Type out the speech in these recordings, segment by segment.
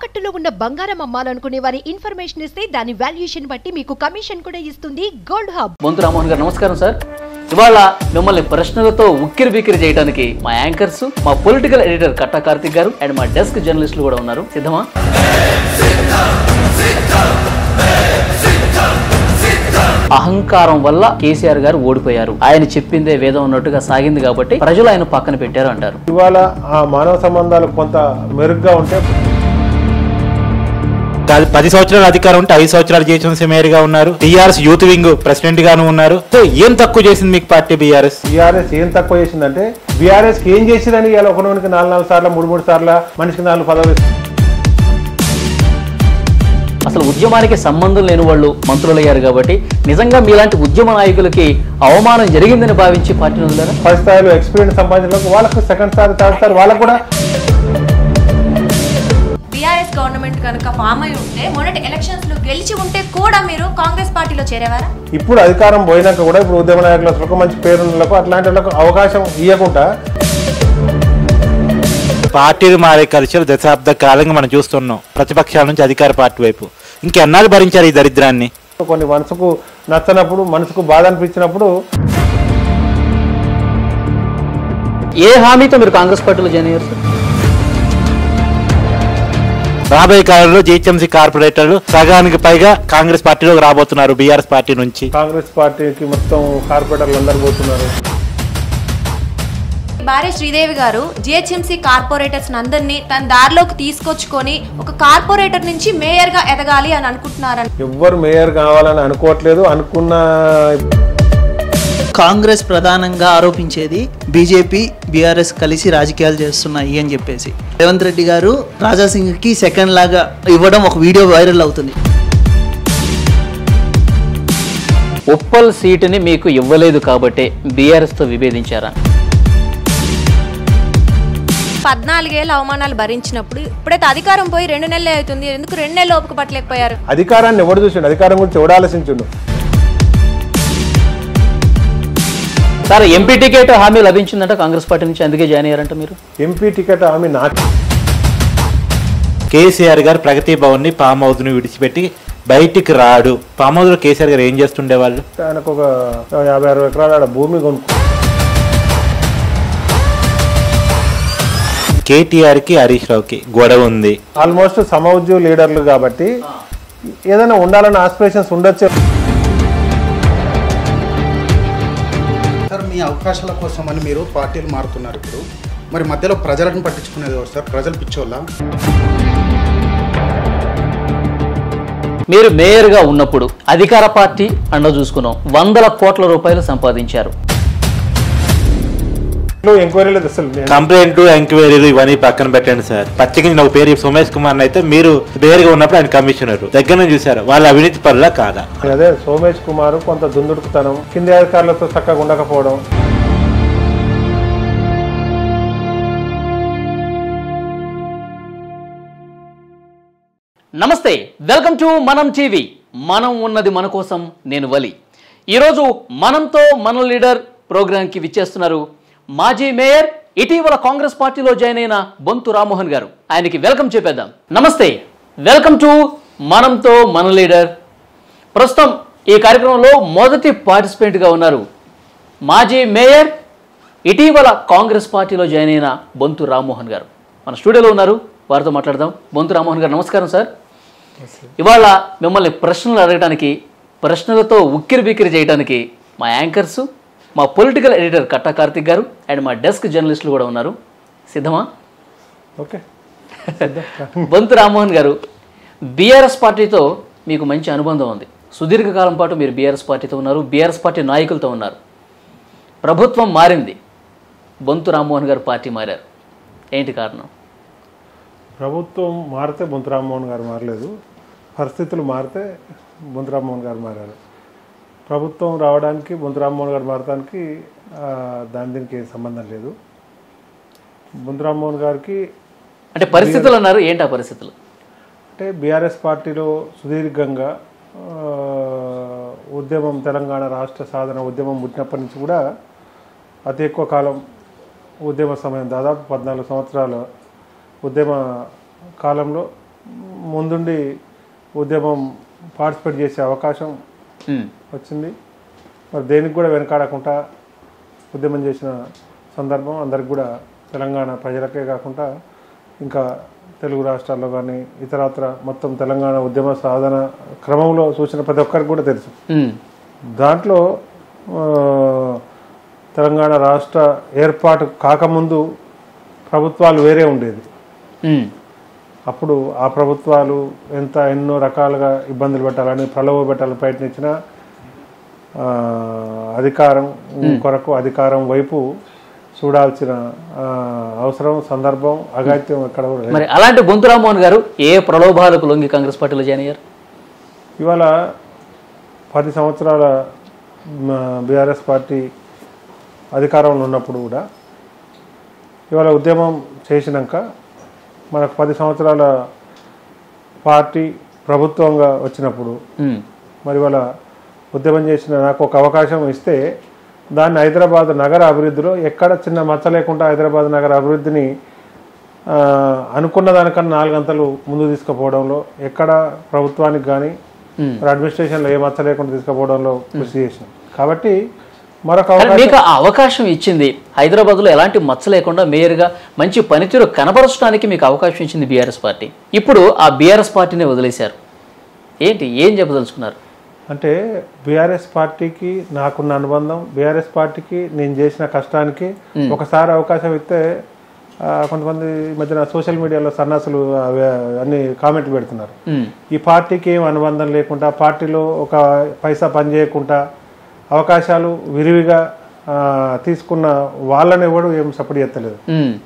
తాకట్టులో ఉన్న బంగారం అమ్మాలనుకునే వారి ఇన్ఫర్మేషన్ ఇస్తే దాని వాల్యుయేషన్ బట్టి మీకు కమిషన్ కూడా ఇస్తుంది గోల్డ్ హబ్. బొంతు రామోహన్ గారు నమస్కారం సార్. ఇవాళ మిమ్మల్ని ప్రశ్నలతో ఉక్కిరి బిక్కిరి చేయడానికి మా యాంకర్స్, మా పొలిటికల్ ఎడిటర్ కట్టా కార్తిక్ గారు అండ్ మా డెస్క్ జర్నలిస్టులు కూడా ఉన్నారు. సిద్ధమా? అహంకారం వల్ల కేసీఆర్ గారు ఓడిపోయారు. ఆయన చెప్పిందే వేదం ఉన్నట్టుగా సాగింది కాబట్టి ప్రజలు ఆయన పక్కన పెట్టారు అంటారు. ఇవాళ ఆ మానవ సంబంధాలు కొంత మెరుగ్గా ఉంటే 10 సంవత్సరాల అధికారం ఉంటే 5 సంవత్సరాలు జీహెచ్ఎంసీ మేయర్గా ఉన్నారు. టీఆర్ఎస్ యూత్ వింగ్ ప్రెసిడెంట్ గాను ఉన్నారు. సో ఏం తక్కువ చేసింది మీకు పార్టీ బీఆర్ఎస్? ఏం తక్కువ చేసిందంటే బీఆర్ఎస్ కి ఏం చేసిందని ఇలా ఒకరికి 4 సార్లు 3 సార్లు మనిషికి 4 పదవులు. అసలు ఉద్యమానికి సంబంధం లేని వాళ్ళు మంత్రులయ్యారు కాబట్టి నిజంగా మీలాంటి ఉద్యమ నాయకులకి అవమానం జరిగిందని భావించి పార్టీని వదిలేరా? ఫస్ట్ స్థాయిలో ఎక్స్పీరియన్స్ సంపాదించడానికి వాళ్ళకు సెకండ్ స్థాయి థర్డ్ స్థాయి వాళ్ళకు కూడా. బీఆర్ఎస్ గవర్నమెంట్ కనుక ఫామ్ అయి ఉంటే మొన్నటి ఎలక్షన్స్ లో గెలిచి ఉంటే కూడా మీరు కాంగ్రెస్ పార్టీలో చేరేవారా? ఇప్పుడు అధికారం పోయినాక కూడా ఇప్పుడు ఉద్యమ నాయకులకు మంచి పేరులకు అట్లాంటి వాళ్ళకు అవకాశం ఇవ్వకుండా పార్టీలు మారే కల్చర్ దశాబ్ద కాలంగా మనం చూస్తున్నాం. ప్రతిపక్షాల నుంచి అధికార పార్టీ వైపు ఇంకెన్నాళ్ళు భరించారు ఈ దరిద్రాన్ని? కొన్ని మనసుకు నచ్చనప్పుడు, మనసుకు బాధ అనిపించినప్పుడు ఏ హామీతో మీరు కాంగ్రెస్ పార్టీలో జాయిన్ అయ్యారు సార్? రాబోయే కాలంలో జీహెచ్ఎంసీ కార్పొరేటర్లు సగానికి పైగా కాంగ్రెస్ పార్టీలోకి రాబోతున్నారు. బీఆర్ఎస్ పార్టీ నుంచి కాంగ్రెస్ పార్టీకి మొత్తం కార్పొరేటర్లు అందరు పోతున్నారు. భార్య శ్రీదేవి గారు జిహెచ్ఎంసీ కార్పొరేటర్స్ అందరినీ తన దారిలోకి తీసుకొచ్చుకొని ఒక కార్పొరేటర్ నుంచి మేయర్ గా ఎదగాలి అని అనుకుంటున్నారని. ఎవ్వరు మేయర్ కావాలని అనుకోవట్లేదు. అనుకున్న కాంగ్రెస్ ప్రధానంగా ఆరోపించేది బీజేపీ బీఆర్ఎస్ కలిసి రాజకీయాలు చేస్తున్నాయి అని చెప్పేసి. రేవంత్ రెడ్డి గారు రాజాసింగ్కి సెకండ్ లాగా ఇవ్వడం ఒక వీడియో వైరల్ అవుతుంది. ఉప్పల్ సీటుని మీకు ఇవ్వలేదు కాబట్టి బీఆర్ఎస్ తో విభేదించారా? 14 ఏళ్ళ అవమానాలు భరించినప్పుడు ఇప్పుడైతే అధికారం పోయి 2 నెలలే అవుతుంది. ఎందుకు 2 నెలలు ఓపిక పట్టలేకపోయారు? అధికారాన్ని ఎవడు చూసిండు? అధికారం గురించి ఎవడు ఆలోచించుండు? సార్ ఎంపీ టికెట్ హామీ లభించిందంట కాంగ్రెస్ పార్టీ నుంచి, అందుకే జాయిన్ అయ్యారంట మీరు. ఎంపీ టికెట్ హామీ నాకు. కేసీఆర్ గారు ప్రగతి భవన్ ని ఫామ్ హౌస్ ని విడిచిపెట్టి బయటికి రాడు. ఫామ్ హౌస్ లో కేసీఆర్ గారు ఏం చేస్తుండేవాళ్ళు? ఆయనకు ఒక 50-60 ఎకరాల భూమి కొనుక్కో. కేటీఆర్ కి హరీష్ రావుకి గొడవ ఉంది. ఆల్మోస్ట్ సమౌద్యోగ లీడర్లు కాబట్టి ఏదైనా ఉండాలన్న ఆస్పిరేషన్స్ ఉండొచ్చు. సార్ మీ అవకాశాల కోసం అని మీరు పార్టీలు మారుతున్నారు. ఇప్పుడు మరి మధ్యలో ప్రజలను పట్టించుకునేది ఎవరు సార్? ప్రజలు పిచ్చోళ్ళ? మీరు మేయర్గా ఉన్నప్పుడు అధికార పార్టీ అండ చూసుకున్నాం, 100 కోట్ల రూపాయలు సంపాదించారు. ఎంక్వైరీలు అసలు కంప్లైంట్ ఎంక్వైరీలు ఇవన్నీ పక్కన పెట్టండి సార్. పచ్చకి ఒక పేరు సోమేష్ కుమార్ అయితే మీరు పేరుగా ఉన్నప్పుడు ఆయన కమిషనర్ దగ్గర నుంచి చూసారు. వాళ్ళ అవినీతి పరులా కాదా? అదే సోమేష్ కుమార్ కొంత దుందుడుకుతనం, కింది అధికారులతో చక్కగా ఉండకపోవడం. నమస్తే, వెల్కమ్ టు మనం టీవీ. మనం ఉన్నది మన కోసం, నేను వలి. ఈరోజు మనంతో మన లీడర్ ప్రోగ్రాంకి విచ్చేస్తున్నారు మాజీ మేయర్, ఇటీవల కాంగ్రెస్ పార్టీలో జాయిన్ అయిన బొంతు రామోహన్ గారు. ఆయనకి వెల్కమ్ చెప్పేద్దాం. నమస్తే, వెల్కమ్ టు మనంతో మన లీడర్. ప్రస్తుతం ఈ కార్యక్రమంలో మొదటి పార్టిసిపెంట్గా ఉన్నారు మాజీ మేయర్, ఇటీవల కాంగ్రెస్ పార్టీలో జాయిన్ అయిన బొంతు రామోహన్ గారు. మన స్టూడియోలో ఉన్నారు, వారితో మాట్లాడదాం. బొంతు రామోహన్ గారు నమస్కారం సార్. ఇవాళ మిమ్మల్ని ప్రశ్నలు అడగడానికి, ప్రశ్నలతో ఉక్కిరి బిక్కిరి చేయడానికి మా యాంకర్స్, మా పొలిటికల్ ఎడిటర్ కట్టా కార్తిక్ గారు అండ్ మా డెస్క్ జర్నలిస్టులు కూడా ఉన్నారు. సిద్ధమా? ఓకే. బొంతు రామోహన్ గారు, బీఆర్ఎస్ పార్టీతో మీకు మంచి అనుబంధం ఉంది. సుదీర్ఘకాలం పాటు మీరు బీఆర్ఎస్ పార్టీతో ఉన్నారు, బీఆర్ఎస్ పార్టీ నాయకులతో ఉన్నారు. ప్రభుత్వం మారింది, బొంతు రామ్మోహన్ గారు పార్టీ మారారు. ఏంటి కారణం? ప్రభుత్వం మారితే బొంతు రామ్మోహన్ గారు మారలేదు, పరిస్థితులు మారితే బొంతు రామ్మోహన్ గారు మారారు. ప్రభుత్వం రావడానికి బొంతు రామ్మోహన్ గారు మారడానికి దీనికి సంబంధం లేదు. బొంతు రామ్మోహన్ గారికి అంటే పరిస్థితులు అన్నారు, ఏంటి ఆ పరిస్థితులు? అంటే బీఆర్ఎస్ పార్టీలో సుదీర్ఘంగా ఉద్యమం, తెలంగాణ రాష్ట్ర సాధన ఉద్యమం పుట్టినప్పటి నుంచి కూడా అతి ఎక్కువ కాలం ఉద్యమ సమయం, దాదాపు 14 సంవత్సరాల ఉద్యమ కాలంలో ముందుండి ఉద్యమం పార్టిసిపేట్ చేసే అవకాశం వచ్చింది. మరి దేనికి కూడా వెనకాడకుండా ఉద్యమం చేసిన సందర్భం అందరికి కూడా తెలంగాణ ప్రజలకే కాకుండా ఇంకా తెలుగు రాష్ట్రాల్లో కానీ ఇతరత్ర మొత్తం తెలంగాణ ఉద్యమ సాధన క్రమంలో చూసిన ప్రతి ఒక్కరికి కూడా తెలుసు. దాంట్లో తెలంగాణ రాష్ట్ర ఏర్పాటు కాకముందు ప్రభుత్వాలు వేరే ఉండేది. అప్పుడు ఆ ప్రభుత్వాలు ఎన్నో రకాలుగా ఇబ్బందులు పెట్టాలని ప్రలోభ పెట్టాలని ప్రయత్నించిన అధికారం కొరకు అధికారం వైపు చూడాల్సిన అవసరం సందర్భం అగత్యం ఎక్కడ కూడా. మరి అలాంటి బొంతు రామ్మోహన్ గారు ఏ ప్రలోభాలకు లొంగి కాంగ్రెస్ పార్టీలో జాయిన్ అయ్యారు? ఇవాళ 10 సంవత్సరాల బీఆర్ఎస్ పార్టీ అధికారంలో ఉన్నప్పుడు కూడా ఇవాళ ఉద్యమం చేసినాక మనకు 10 సంవత్సరాల పార్టీ ప్రభుత్వంగా వచ్చినప్పుడు మరి ఇవాళ ఉద్యమం చేసిన నాకు ఒక అవకాశం ఇస్తే దాన్ని హైదరాబాద్ నగర అభివృద్ధిలో ఎక్కడ చిన్న మచ్చ లేకుండా హైదరాబాద్ నగర అభివృద్ధిని అనుకున్న దానికన్నా 4 గంటలు ముందు తీసుకుపోవడంలో ఎక్కడ ప్రభుత్వానికి కానీ అడ్మినిస్ట్రేషన్లో ఏ మచ్చ లేకుండా తీసుకుపోవడంలో కృషి చేసినాం. కాబట్టి మరొక మీకు ఆ అవకాశం ఇచ్చింది, హైదరాబాద్లో ఎలాంటి మచ్చ లేకుండా మేయర్గా మంచి పనితీరు కనబరచడానికి మీకు అవకాశం ఇచ్చింది బీఆర్ఎస్ పార్టీ. ఇప్పుడు ఆ బీఆర్ఎస్ పార్టీనే వదిలేశారు, ఏం చెప్పదలుచుకున్నారు? అంటే బీఆర్ఎస్ పార్టీకి నాకున్న అనుబంధం, బీఆర్ఎస్ పార్టీకి నేను చేసిన కష్టానికి ఒకసారి అవకాశం ఇస్తే కొంతమంది మధ్యన సోషల్ మీడియాలో సన్నాసులు అన్ని కామెంట్లు పెడుతున్నారు. ఈ పార్టీకి ఏం అనుబంధం లేకుండా, పార్టీలో ఒక పైసా పని చేయకుండా అవకాశాలు విరివిగా తీసుకున్న వాళ్ళని ఎవడు ఏం సపోర్ట్ చేస్తలేదు.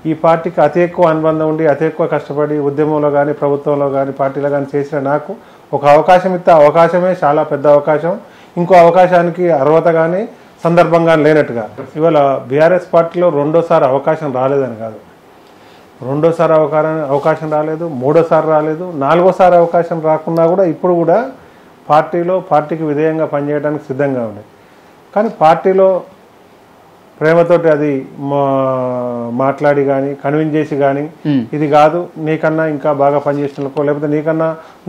ఈ పార్టీకి అతి ఎక్కువ అనుబంధం ఉండి అతి ఎక్కువ కష్టపడి ఉద్యమంలో కానీ ప్రభుత్వంలో కానీ పార్టీలో కానీ చేసిన నాకు ఒక అవకాశం ఇస్తే అవకాశమే చాలా పెద్ద అవకాశం, ఇంకో అవకాశానికి అర్హత కానీ సందర్భం కానీ లేనట్టుగా. ఇవాళ బీఆర్ఎస్ పార్టీలో రెండోసారి అవకాశం రాలేదని కాదు, రెండోసారి అవకాశం రాలేదు, మూడోసారి రాలేదు, 4వసారి అవకాశం రాకున్నా కూడా ఇప్పుడు కూడా పార్టీకి విధేయంగా పనిచేయడానికి సిద్ధంగా ఉంది. కానీ పార్టీలో ప్రేమతోటి అది మాట్లాడి కానీ కన్విన్స్ చేసి కానీ ఇది కాదు నీకన్నా ఇంకా బాగా పనిచేసినకో, లేకపోతే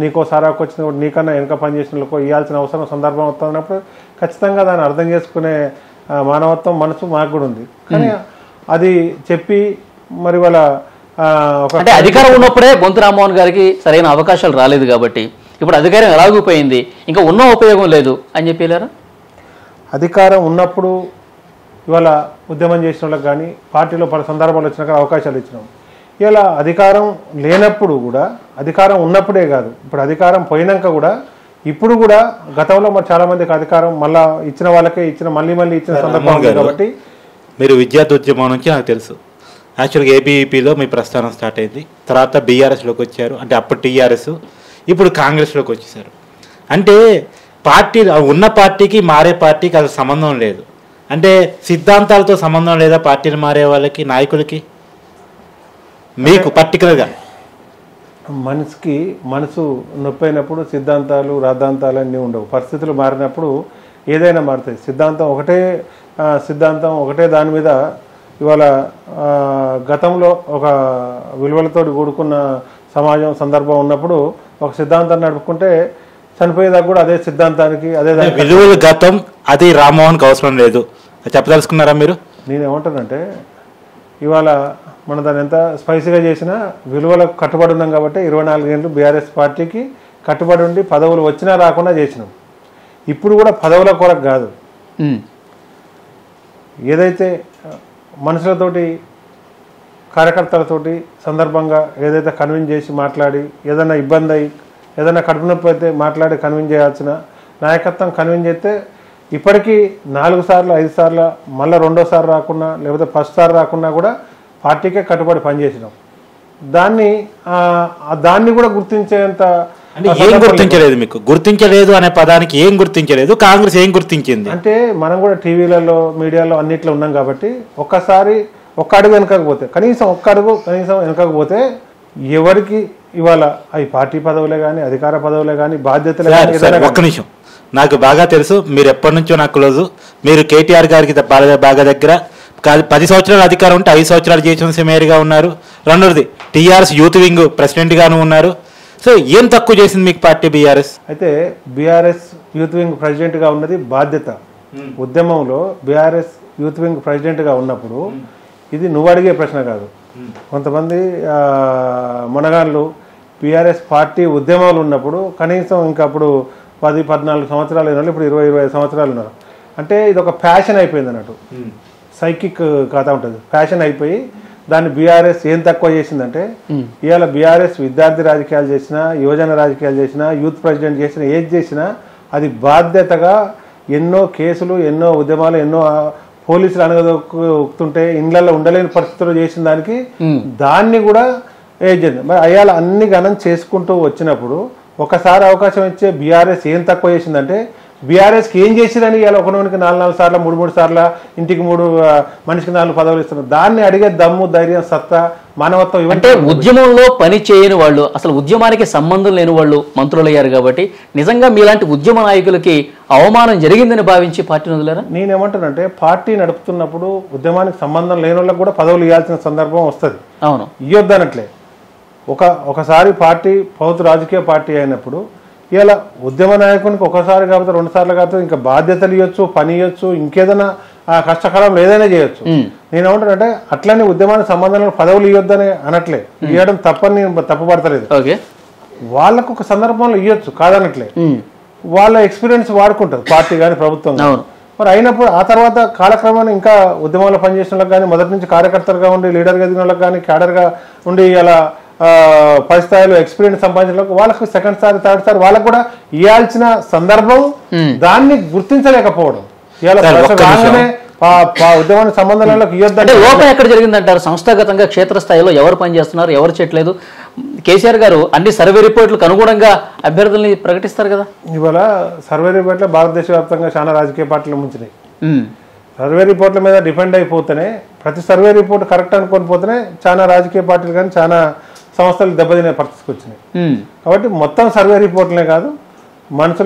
నీకో సారాకు వచ్చిన నీకన్నా వెనక పనిచేసినకో ఇవ్వాల్సిన అవసరం సందర్భం వస్తున్నప్పుడు ఖచ్చితంగా దాన్ని అర్థం చేసుకునే మానవత్వం మనసు మాకు కూడా ఉంది. కానీ అది చెప్పి మరి వాళ్ళ అంటే అధికారం ఉన్నప్పుడే బొంతు రామ్మోహన్ గారికి సరైన అవకాశాలు రాలేదు కాబట్టి ఇప్పుడు అధికారం ఎలాగైపోయింది, ఇంకా ఉన్న ఉపయోగం లేదు అని చెప్పలేరా? అధికారం ఉన్నప్పుడు ఇవాళ ఉద్యమం చేసిన వాళ్ళకి కానీ పార్టీలో పలు సందర్భాలు వచ్చినాక అవకాశాలు ఇచ్చినాం. ఇలా అధికారం లేనప్పుడు కూడా, అధికారం ఉన్నప్పుడే కాదు ఇప్పుడు అధికారం పోయినాక కూడా, ఇప్పుడు కూడా గతంలో మరి చాలా మందికి అధికారం మళ్ళీ ఇచ్చిన వాళ్ళకే మళ్ళీ ఇచ్చిన సందర్భం కాబట్టి. మీరు విద్యార్థి ఉద్యమం నుంచి నాకు తెలుసు, యాక్చువల్గా ఏబీవీపీలో మీ ప్రస్థానం స్టార్ట్ అయింది, తర్వాత బీఆర్ఎస్లోకి వచ్చారు, అంటే అప్పుడు టీఆర్ఎస్, ఇప్పుడు కాంగ్రెస్లోకి వచ్చేసారు. అంటే పార్టీ ఉన్న పార్టీకి మారే పార్టీకి అది సంబంధం లేదు. అంటే సిద్ధాంతాలతో సంబంధం లేదా పార్టీలు మారే వాళ్ళకి, నాయకులకి? మీకు పర్టికులర్గా మనసు నొప్పైనప్పుడు సిద్ధాంతాలు రాద్ధాంతాలు అన్నీ ఉండవు. పరిస్థితులు మారినప్పుడు ఏదైనా మారుతాయి. సిద్ధాంతం ఒకటే దాని మీద ఇవాళ గతంలో ఒక విలువలతో కూడుకున్న సమాజం సందర్భం ఉన్నప్పుడు ఒక సిద్ధాంతాన్ని నడుపుకుంటే చనిపోయేదాకా కూడా అదే సిద్ధాంతానికి అదే విలువల గతం అది రామ్మోహన్కి అవసరం లేదు చెప్పదలుచుకున్నారా మీరు? నేనేమంటానంటే ఇవాళ మనం దాన్ని ఎంత స్పైసీగా చేసినా విలువలకు కట్టుబడి ఉన్నాం కాబట్టి 24 ఏళ్ళు బీఆర్ఎస్ పార్టీకి కట్టుబడి ఉండి పదవులు వచ్చినా రాకుండా చేసినాం. ఇప్పుడు కూడా పదవుల కొరకు కాదు, ఏదైతే మనుషులతోటి కార్యకర్తలతోటి సందర్భంగా ఏదైతే కన్విన్స్ చేసి మాట్లాడి ఏదైనా ఇబ్బంది అయ్యి ఏదైనా కడుపు నొప్పి అయితే మాట్లాడి కన్విన్స్ చేయాల్సిన నాయకత్వం కన్విన్స్ చేస్తే ఇప్పటికీ 4 సార్లు 5 సార్లు మళ్ళీ రెండోసారి రాకున్నా లేకపోతే ఫస్ట్ సారి రాకున్నా కూడా పార్టీకే కట్టుబడి పనిచేసినాం. దాన్ని కూడా గుర్తించేంత ఏం గుర్తించలేదు మీకు? గుర్తించలేదు అనే పదానికి ఏం గుర్తించలేదు, కాంగ్రెస్ ఏం గుర్తించింది? అంటే మనం కూడా టీవీలలో మీడియాలో అన్నిట్లో ఉన్నాం కాబట్టి ఒక్కసారి ఒక్క అడుగు వెనకపోతే కనీసం వెనకపోతే ఎవరికి ఇవాళ అవి పార్టీ పదవులే కానీ అధికార పదవులే కానీ బాధ్యతలే కానీ. ఒక్క నిమిషం, నాకు బాగా తెలుసు, మీరు ఎప్పటి నుంచో నాకు క్లోజు. మీరు కేటీఆర్ గారికి బాగా దగ్గర. 10 సంవత్సరాల అధికారం ఉంటే 5 సంవత్సరాలు జిహెచ్ఎంసీ మేయర్గా ఉన్నారు. రెండోది టీఆర్ఎస్ యూత్ వింగ్ ప్రెసిడెంట్గాను ఉన్నారు. సో ఏం తక్కువ చేసింది మీకు పార్టీ బీఆర్ఎస్? అయితే బీఆర్ఎస్ యూత్ వింగ్ ప్రెసిడెంట్గా ఉన్నది బాధ్యత. ఉద్యమంలో బీఆర్ఎస్ యూత్ వింగ్ ప్రెసిడెంట్గా ఉన్నప్పుడు ఇది నువ్వు అడిగే ప్రశ్న కాదు. కొంతమంది మునగాళ్ళు బీఆర్ఎస్ పార్టీ ఉద్యమాలు ఉన్నప్పుడు కనీసం ఇంకా అప్పుడు 10-14 సంవత్సరాలు అయిన వాళ్ళు ఇప్పుడు 20-25 సంవత్సరాలు ఉన్నారు. అంటే ఇది ఒక ఫ్యాషన్ అయిపోయింది అన్నట్టు, సైకిక్ కథ ఉంటుంది. ఫ్యాషన్ అయిపోయి దాన్ని బీఆర్ఎస్ ఏం తక్కువ చేసిందంటే, ఇవాళ బీఆర్ఎస్ విద్యార్థి రాజకీయాలు చేసినా, యువజన రాజకీయాలు చేసినా, యూత్ ప్రెసిడెంట్ చేసినా, ఏది చేసినా అది బాధ్యతగా ఎన్నో కేసులు, ఎన్నో ఉద్యమాలు, ఎన్నో పోలీసులు అనగదొక్కుతుంటే ఇండ్లలో ఉండలేని పరిస్థితుల్లో చేసిన దానికి దాన్ని కూడా ఏజ్ చేసింది. మరి అయ్యాల అన్ని గణం చేసుకుంటూ వచ్చినప్పుడు ఒకసారి అవకాశం ఇచ్చే బీఆర్ఎస్ ఏం తక్కువ చేసిందంటే, బీఆర్ఎస్కి ఏం చేసిరని ఇవాళ ఒకరికి 4 సార్లు 3 సార్లు ఇంటికి 3 మనిషికి 4 పదవులు ఇస్తున్నారు. దాన్ని అడిగే దమ్ము, ధైర్యం, సత్తా, మానవత్వం అంటే ఉద్యమంలో పని చేయని వాళ్ళు, అసలు ఉద్యమానికి సంబంధం లేని వాళ్ళు మంత్రులయ్యారు. కాబట్టి నిజంగా మీలాంటి ఉద్యమ నాయకులకి అవమానం జరిగిందని భావించి పార్టీని వదిలేరా? నేనేమంటానంటే, పార్టీ నడుపుతున్నప్పుడు ఉద్యమానికి సంబంధం లేని వాళ్ళకి కూడా పదవులు ఇవ్వాల్సిన సందర్భం వస్తుంది. అవును, ఇవ్వద్దనట్లే. ఒకసారి పార్టీ ప్రభుత్వ రాజకీయ పార్టీ అయినప్పుడు ఇలా ఉద్యమ నాయకునికి ఒకసారి కాకపోతే 2 సార్లు కాకపోతే ఇంకా బాధ్యతలు ఇవ్వచ్చు, పని ఇవ్వచ్చు, ఇంకేదైనా కష్టకాలంలో ఏదైనా చేయొచ్చు. నేనేమంటానంటే అట్లనే ఉద్యమానికి సంబంధం పదవులు ఇవ్వద్దని అనట్లే, ఇవ్వడం తప్పని నేను తప్పుపడతలేదు. వాళ్ళకు ఒక సందర్భంలో ఇవ్వచ్చు, కాదనట్లే. వాళ్ళ ఎక్స్పీరియన్స్ వాడుకుంటారు పార్టీ కానీ ప్రభుత్వం. మరి అయినప్పుడు ఆ తర్వాత కాలక్రమాన్ని ఇంకా ఉద్యమంలో పనిచేసిన వాళ్ళకి కానీ, మొదటి నుంచి కార్యకర్తలుగా ఉండి లీడర్గా ఎదిగిన వాళ్ళకి కానీ, క్యాడర్గా ఉండి ఇలా 10 స్థాయిలో ఎక్స్పీరియన్స్ సంపాదించిన వాళ్ళకు సెకండ్ సారి, థర్డ్ సారి వాళ్ళకు కూడా ఇవ్వాల్సిన సందర్భం, దాన్ని గుర్తించలేకపోవడం. ఉద్యమానికి సంబంధం ఇవ్వద్దంటే లోపం ఎక్కడ జరిగిందంటారు? సంస్థాగతంగా క్షేత్రస్థాయిలో ఎవరు పనిచేస్తున్నారు, ఎవరు చేయట్లేదు? కేసీఆర్ గారు అన్ని సర్వే రిపోర్ట్లకు అనుగుణంగా అభ్యర్థుల్ని ప్రకటిస్తారు కదా. ఇవాళ సర్వే రిపోర్ట్లు భారతదేశ వ్యాప్తంగా చాలా రాజకీయ పార్టీలు ముంచినాయి. సర్వే రిపోర్ట్ల మీద డిపెండ్ అయిపోతేనే, ప్రతి సర్వే రిపోర్ట్ కరెక్ట్ అనుకొని పోతేనే చాలా రాజకీయ పార్టీలు కానీ చాలా సంస్థలు దెబ్బతినే పరిస్థితికి వచ్చినాయి. కాబట్టి మొత్తం సర్వే రిపోర్ట్లే కాదు,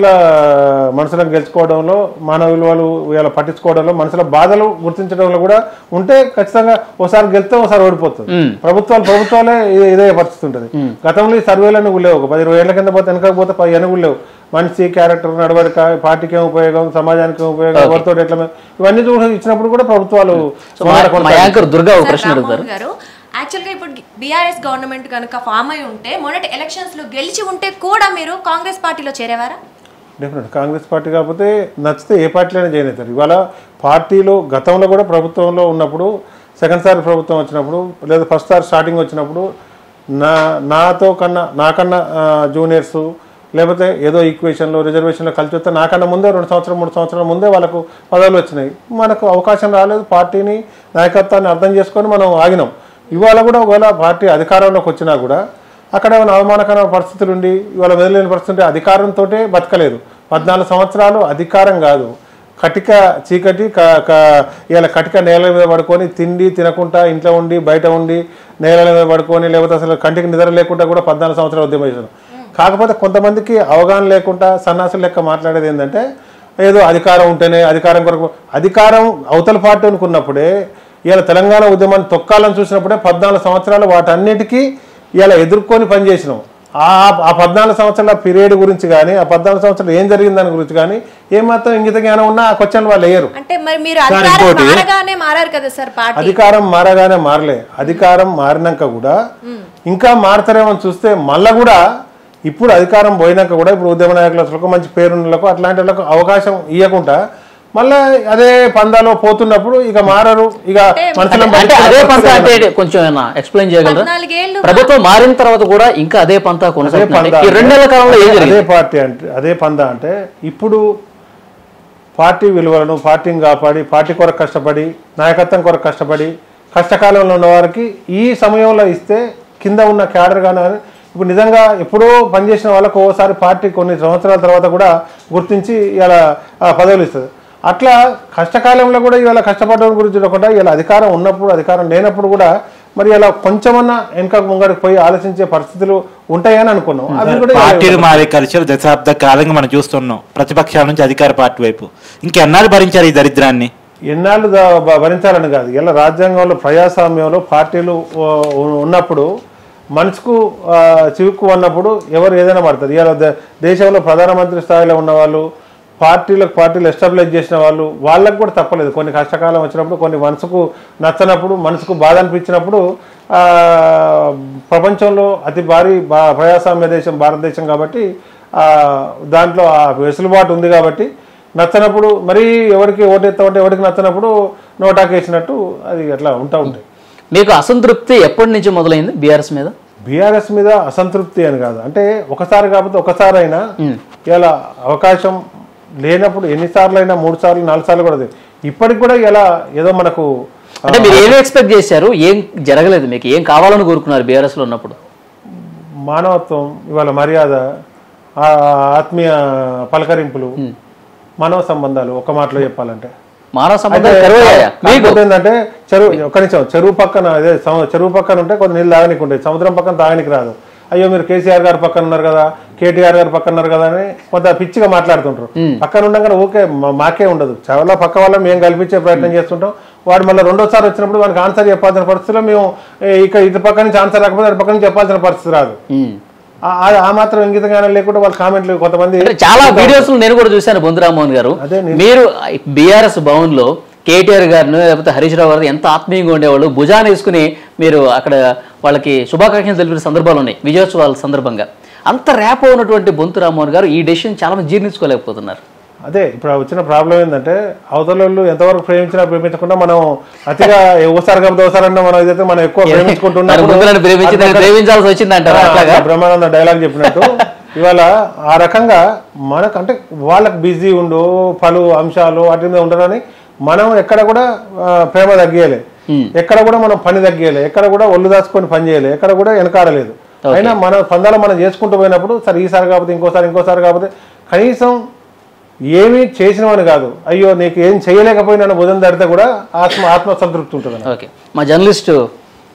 మనుషులను గెలుచుకోవడంలో, మానవ విలువలు ఇలా పట్టించుకోవడంలో, మనుషుల బాధలు గుర్తించడంలో కూడా ఉంటే ఖచ్చితంగా ఒకసారి గెలిస్తే ఒకసారి ఓడిపోతుంది. ప్రభుత్వాలే ఇదే పరిస్థితి ఉంటుంది. గతంలో ఈ సర్వేలను లేవు. 10-20 ఏళ్ల కింద పోతే వెనకపోతే 10 ఏళ్ళు లేవు. మనిషి క్యారెక్టర్, నడవడిక, పార్టీకి ఏం ఉపయోగం, సమాజానికి ఏం ఉపయోగం, ఎవరితో ఎట్లా, ఇవన్నీ చూసి ఇచ్చినప్పుడు కూడా ప్రభుత్వాలు. దుర్గా ప్రశ్న అడుగుతారు. యాక్చువల్గా ఇప్పుడు బీఆర్ఎస్ గవర్నమెంట్ కనుక ఫామ్ అయి ఉంటే, మొన్నటి ఎలక్షన్స్లో గెలిచి ఉంటే కూడా మీరు కాంగ్రెస్ పార్టీలో చేరేవారా? డెఫినెట్ కాంగ్రెస్ పార్టీ కాకపోతే నచ్చితే ఏ పార్టీలోనే జాయిన్ అవుతారు. ఇవాళ పార్టీలో గతంలో కూడా ప్రభుత్వంలో ఉన్నప్పుడు, సెకండ్ సారి ప్రభుత్వం వచ్చినప్పుడు, లేదా ఫస్ట్ సారి స్టార్టింగ్ వచ్చినప్పుడు నాకన్నా జూనియర్స్ లేకపోతే ఏదో ఈక్వేషన్లో, రిజర్వేషన్లో కలిసి వస్తే నాకన్నా ముందే 2 సంవత్సరాలు 3 సంవత్సరాల ముందే వాళ్ళకు పదవులు వచ్చినాయి. మనకు అవకాశం రాలేదు. పార్టీని, నాయకత్వాన్ని అర్థం చేసుకొని మనం ఆగినాం. ఇవాళ కూడా ఒకవేళ పార్టీ అధికారంలోకి వచ్చినా కూడా అక్కడ ఏమైనా అవమానకరమైన పరిస్థితులు ఉండి ఇవాళ మెదలేని పరిస్థితి అధికారంతో బతకలేదు. 14 సంవత్సరాలు అధికారం కాదు, కటిక చీకటి, ఇవాళ కటిక నేల మీద పడుకొని తిండి తినకుండా ఇంట్లో ఉండి బయట ఉండి నేల మీద పడుకొని, లేకపోతే అసలు కంటికి నిద్ర లేకుండా కూడా 14 సంవత్సరాలు ఉద్యమం చేశారు. కాకపోతే కొంతమందికి అవగాహన లేకుండా సన్నాసులు లెక్క మాట్లాడేది ఏంటంటే, ఏదో అధికారం ఉంటేనే అధికారం కొరకు, అధికారం అవతల పార్టీ అనుకున్నప్పుడే, ఇవాళ తెలంగాణ ఉద్యమాన్ని తొక్కాలని చూసినప్పుడే 14 సంవత్సరాలు వాటన్నిటికీ ఇలా ఎదుర్కొని పనిచేసినాం. ఆ 14 సంవత్సరాల పీరియడ్ గురించి కానీ, ఆ 14 సంవత్సరాలు ఏం జరిగింది దాని గురించి కానీ ఏమాత్రం ఇంగిత జ్ఞానం ఉన్నా ఆ క్వశ్చన్ వాళ్ళు వేయరు. అధికారం మారగానే మారలే, అధికారం మారినాక కూడా ఇంకా మారతారేమని చూస్తే మళ్ళా కూడా ఇప్పుడు అధికారం పోయినాక కూడా ఇప్పుడు ఉద్యమ నాయకులకు, మంచి పేరులకు, అట్లాంటి వాళ్ళకు అవకాశం ఇవ్వకుండా మళ్ళీ అదే పందాలో పోతున్నప్పుడు ఇక మారరు. ఇక అదే పంత అంటే కొంచెం ఎక్స్ప్లెయిన్ చేయగలరా? ప్రభుత్వం మారిన తర్వాత కూడా ఇంకా అదే పంత అదే పంద అంటే ఇప్పుడు పార్టీ విలువలను, పార్టీని కాపాడి, పార్టీ కొరకు కష్టపడి, నాయకత్వం కొరకు కష్టపడి, కష్టకాలంలో ఉన్న వారికి ఈ సమయంలో ఇస్తే కింద ఉన్న క్యాడర్ కానీ ఇప్పుడు నిజంగా ఎప్పుడో పనిచేసిన వాళ్ళకు ఓసారి పార్టీ కొన్ని సంవత్సరాల తర్వాత కూడా గుర్తించి ఇలా పదవులు ఇస్తుంది. అట్లా కష్టకాలంలో కూడా ఇవాళ కష్టపడడం గురించి చూడకుండా ఇలా అధికారం ఉన్నప్పుడు, అధికారం లేనప్పుడు కూడా మరి ఇలా కొంచెమన్నా వెనక ముంగడికి పోయి ఆలోచించే పరిస్థితులు ఉంటాయని అనుకున్నాం. అవి కూడా పార్టీలు మారే కల్చర్ దశాబ్ద కాలంగా మనం చూస్తున్నాం. ప్రతిపక్షాల నుంచి అధికార పార్టీ వైపు ఇంకెన్నాళ్ళు భరించారు ఈ దరిద్రాన్ని? ఎన్నాళ్ళు భరించాలని కాదు, ఇలా రాజ్యాంగంలో ప్రజాస్వామ్యంలో పార్టీలు ఉన్నప్పుడు మనసుకు చివుక్కు ఉన్నప్పుడు ఎవరు ఏదైనా పడుతుంది. ఇవాళ దేశంలో ప్రధానమంత్రి స్థాయిలో ఉన్న వాళ్ళు, పార్టీలు ఎస్టాబ్లిష్ చేసిన వాళ్ళు, వాళ్ళకు కూడా తప్పలేదు. కొన్ని కష్టకాలం వచ్చినప్పుడు, కొన్ని మనసుకు నచ్చనప్పుడు, మనసుకు బాధ అనిపించినప్పుడు, ప్రపంచంలో అతి భారీ ప్రజాస్వామ్య దేశం భారతదేశం కాబట్టి దాంట్లో ఆ వెసులుబాటు ఉంది కాబట్టి నచ్చనప్పుడు మరీ ఎవరికి ఓటెత్తామంటే ఎవరికి నచ్చనప్పుడు నోటాకేసినట్టు అది అట్లా ఉంటాయి. మీకు అసంతృప్తి ఎప్పటి నుంచి మొదలైంది బీఆర్ఎస్ మీద? బీఆర్ఎస్ మీద అసంతృప్తి అని కాదు, అంటే ఒకసారి కాకపోతే ఒకసారి అయినా ఇలా అవకాశం లేనప్పుడు ఎన్నిసార్లు అయినా 3 సార్లు 4 సార్లు కూడా ఇప్పటికి కూడా ఇలా ఏదో మనకు అంటే మీరు ఏమి ఎక్స్పెక్ట్ చేశారు? ఏం జరగలేదు, మీకు ఏం కావాలని కోరుకున్నారు బీఆర్ఎస్లో ఉన్నప్పుడు? మానవత్వం, ఇవాళ మర్యాద, ఆత్మీయ పలకరింపులు, మానవ సంబంధాలు. ఒక మాటలో చెప్పాలంటే మానవ సంబంధాలు ఏంటంటే చెరువు పక్కన అదే చెరువు పక్కన ఉంటే కొంత నీళ్ళు తాగనికి ఉంటాయి, సముద్రం పక్కన తాగనికి రాదు. అయ్యో మీరు కేసీఆర్ గారు పక్కన ఉన్నారు కదా, కేటీఆర్ గారు పక్కన ఉన్నారు కదా అని కొంత పిచ్చిగా మాట్లాడుతుంటారు. పక్కన ఉండగానే ఓకే మాకే ఉండదు, చాలా పక్క వల్ల మేము కల్పించే ప్రయత్నం చేస్తుంటాం. వాడు మళ్ళీ రెండోసారి వచ్చినప్పుడు వానికి ఆన్సర్ చెప్పాల్సిన పరిస్థితిలో మేము ఇటు పక్క నుంచి ఆన్సర్ రాకపోతే అటు పక్క నుంచి చెప్పాల్సిన పరిస్థితి రాదు. ఆ మాత్రం ఇంగితంగానే లేకుండా వాళ్ళ కామెంట్లు కొంతమంది చాలా వీడియోస్ నేను కూడా చూశాను. బొంతురామ్మోహన్ గారు, మీరు బీఆర్ఎస్ భవన్ లో కేటీఆర్ గారిని లేకపోతే హరీష్ రావు గారు ఎంత ఆత్మీయంగా ఉండేవాళ్ళు, భుజాన్ని వేసుకుని మీరు అక్కడ వాళ్ళకి శుభాకాంక్షలు తెలిపిన సందర్భాలు ఉన్నాయి విజయోత్సవాల సందర్భంగా. అంత ర్యాప్ ఉన్నటువంటి బొంతురామ్మోహన్ గారు ఈ డెసిషన్ చాలా మంది జీర్ణించుకోలేకపోతున్నారు. అదే ఇప్పుడు వచ్చిన ప్రాబ్లం ఏంటంటే అవతల వాళ్ళు ఎంతవరకు ప్రేమించినా ప్రేమించకుండా మనం అతిగా ఒకసారి కాబట్టి ఒకసారి అన్నా మనం ఏదైతే మనం ఎక్కువ ప్రేమించుకుంటున్నాం ప్రేమించాల్సి వచ్చిందంటారా? బ్రహ్మానంద డైలాగ్ చెప్పినట్టు ఇవాళ ఆ రకంగా మనకంటే వాళ్ళకి బిజీ ఉండు పలు అంశాలు వాటి మీద ఉండరని మనం ఎక్కడ కూడా ప్రేమ తగ్గియలే, ఎక్కడ కూడా మనం పని తగ్గియలే, ఎక్కడ కూడా ఒళ్ళు దాచుకొని పని చేయలే, ఎక్కడ కూడా వెనకాడలేదు. అయినా మన పందాలు మనం చేసుకుంటూ పోయినప్పుడు సరే ఈసారి కాకపోతే ఇంకోసారి కాకపోతే కనీసం ఏమీ చేసినవని కాదు, అయ్యో నీకు ఏం చేయలేకపోయినా భుజం తడితే కూడా ఆత్మసంతృప్తి ఉంటుంది. ఓకే, మా జర్నలిస్ట్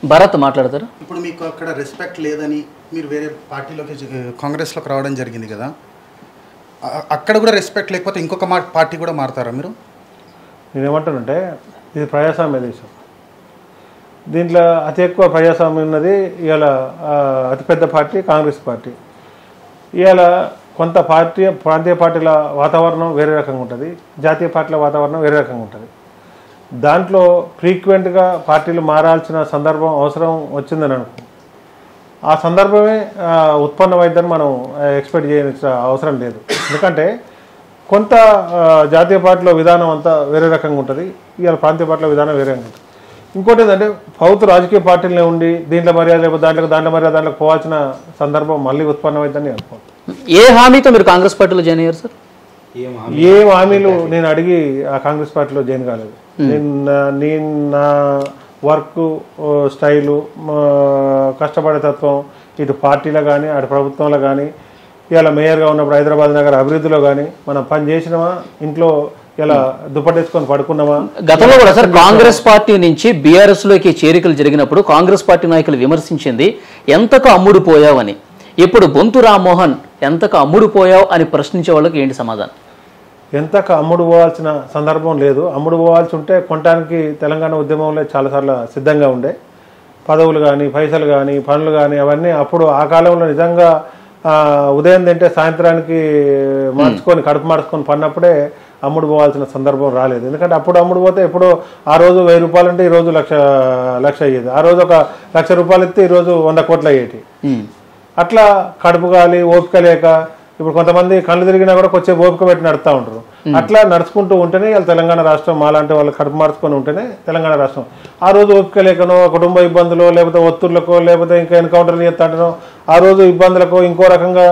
భరత్ మాట్లాడతారు. ఇప్పుడు మీకు అక్కడ రెస్పెక్ట్ లేదని మీరు వేరే పార్టీలోకి కాంగ్రెస్లోకి రావడం జరిగింది కదా, అక్కడ కూడా రెస్పెక్ట్ లేకపోతే ఇంకొక పార్టీ కూడా మారుతారా మీరు? నేనేమంటానంటే ఇది ప్రజాస్వామ్య దేశం, దీంట్లో అతి ఎక్కువ ప్రజాస్వామ్యం ఉన్నది. ఇవాళ అతిపెద్ద పార్టీ కాంగ్రెస్ పార్టీ. ఇవాళ కొంత ప్రాంతీయ పార్టీల వాతావరణం వేరే రకంగా ఉంటుంది, జాతీయ పార్టీల వాతావరణం వేరే రకంగా ఉంటుంది. దాంట్లో ఫ్రీక్వెంట్గా పార్టీలు మారాల్సిన సందర్భం అవసరం వచ్చిందని అనుకో, ఆ సందర్భమే ఉత్పన్నమైందని మనం ఎక్స్పెక్ట్ చేయాల్సిన అవసరం లేదు. ఎందుకంటే కొంత జాతీయ పార్టీలో విధానం అంతా వేరే రకంగా ఉంటుంది, ఇవాళ ప్రాంతీయ పార్టీల విధానం వేరే రకంగా ఉంటుంది. ఇంకోటి ఏంటంటే పౌతు రాజకీయ పార్టీలనే ఉండి దీంట్లో మర్యాద లేకపోతే దాంట్లో మర్యాద దాంట్లోకి పోవాల్సిన సందర్భం మళ్ళీ ఉత్పన్నమైందని అనుకోండి. ఏ హామీతో మీరు కాంగ్రెస్ పార్టీలో జాయిన్ అయ్యారు సార్? ఏం హామీలు నేను అడిగి ఆ కాంగ్రెస్ పార్టీలో జాయిన్ కాలేదు. నేను నా వర్క్ స్టైలు, కష్టపడే తత్వం ఇటు పార్టీలో కానీ అటు ప్రభుత్వంలో కానీ, ఇలా మేయర్గా ఉన్నప్పుడు హైదరాబాద్ నగర అభివృద్ధిలో కానీ మనం పని చేసినామా, ఇంట్లో ఇలా దుప్పటేసుకొని పడుకున్నామా? గతంలో కూడా సార్ కాంగ్రెస్ పార్టీ నుంచి బీఆర్ఎస్ లోకి చేరికలు జరిగినప్పుడు కాంగ్రెస్ పార్టీ నాయకులు విమర్శించింది ఎంతకు అమ్ముడు పోయావని. ఇప్పుడు బొంతు రామ్మోహన్ ఎంతకు అమ్ముడు పోయావు అని ప్రశ్నించే వాళ్ళకి ఏంటి సమాధానం? ఎంతకు అమ్ముడు పోవాల్సిన సందర్భం లేదు. అమ్ముడు పోవాల్సి ఉంటే కొనడానికి తెలంగాణ ఉద్యమంలో చాలాసార్లు సిద్ధంగా ఉండే. పదవులు కానీ పైసలు కానీ పనులు కానీ అవన్నీ అప్పుడు ఆ కాలంలో నిజంగా ఉదయం తింటే సాయంత్రానికి మార్చుకొని కడుపు మార్చుకొని పడినప్పుడే అమ్ముడు పోవాల్సిన సందర్భం రాలేదు. ఎందుకంటే అప్పుడు అమ్ముడు పోతే ఎప్పుడో ఆ రోజు 1000 రూపాయలు అంటే ఈరోజు లక్ష అయ్యేది, ఆ రోజు 1,00,000 రూపాయలు ఇస్తే ఈరోజు 100 కోట్లు అయ్యేటి. అట్లా కడుపు గాలి ఓపిక లేక ఇప్పుడు కొంతమంది కళ్ళు తిరిగినా కూడా కొంచెం ఓపిక పెట్టి నడుస్తూ ఉంటారు. అట్లా నడుచుకుంటూ ఉంటేనే వాళ్ళు తెలంగాణ రాష్ట్రం, మాలాంటి వాళ్ళు కడుపు మార్చుకొని ఉంటేనే తెలంగాణ రాష్ట్రం. ఆ రోజు ఓపిక లేకనో కుటుంబ ఇబ్బందులు లేకపోతే ఒత్తిళ్లకో లేకపోతే ఇంకా ఎన్కౌంటర్లు చేస్తాంటనో ఆ రోజు ఇబ్బందులకు ఇంకో రకంగా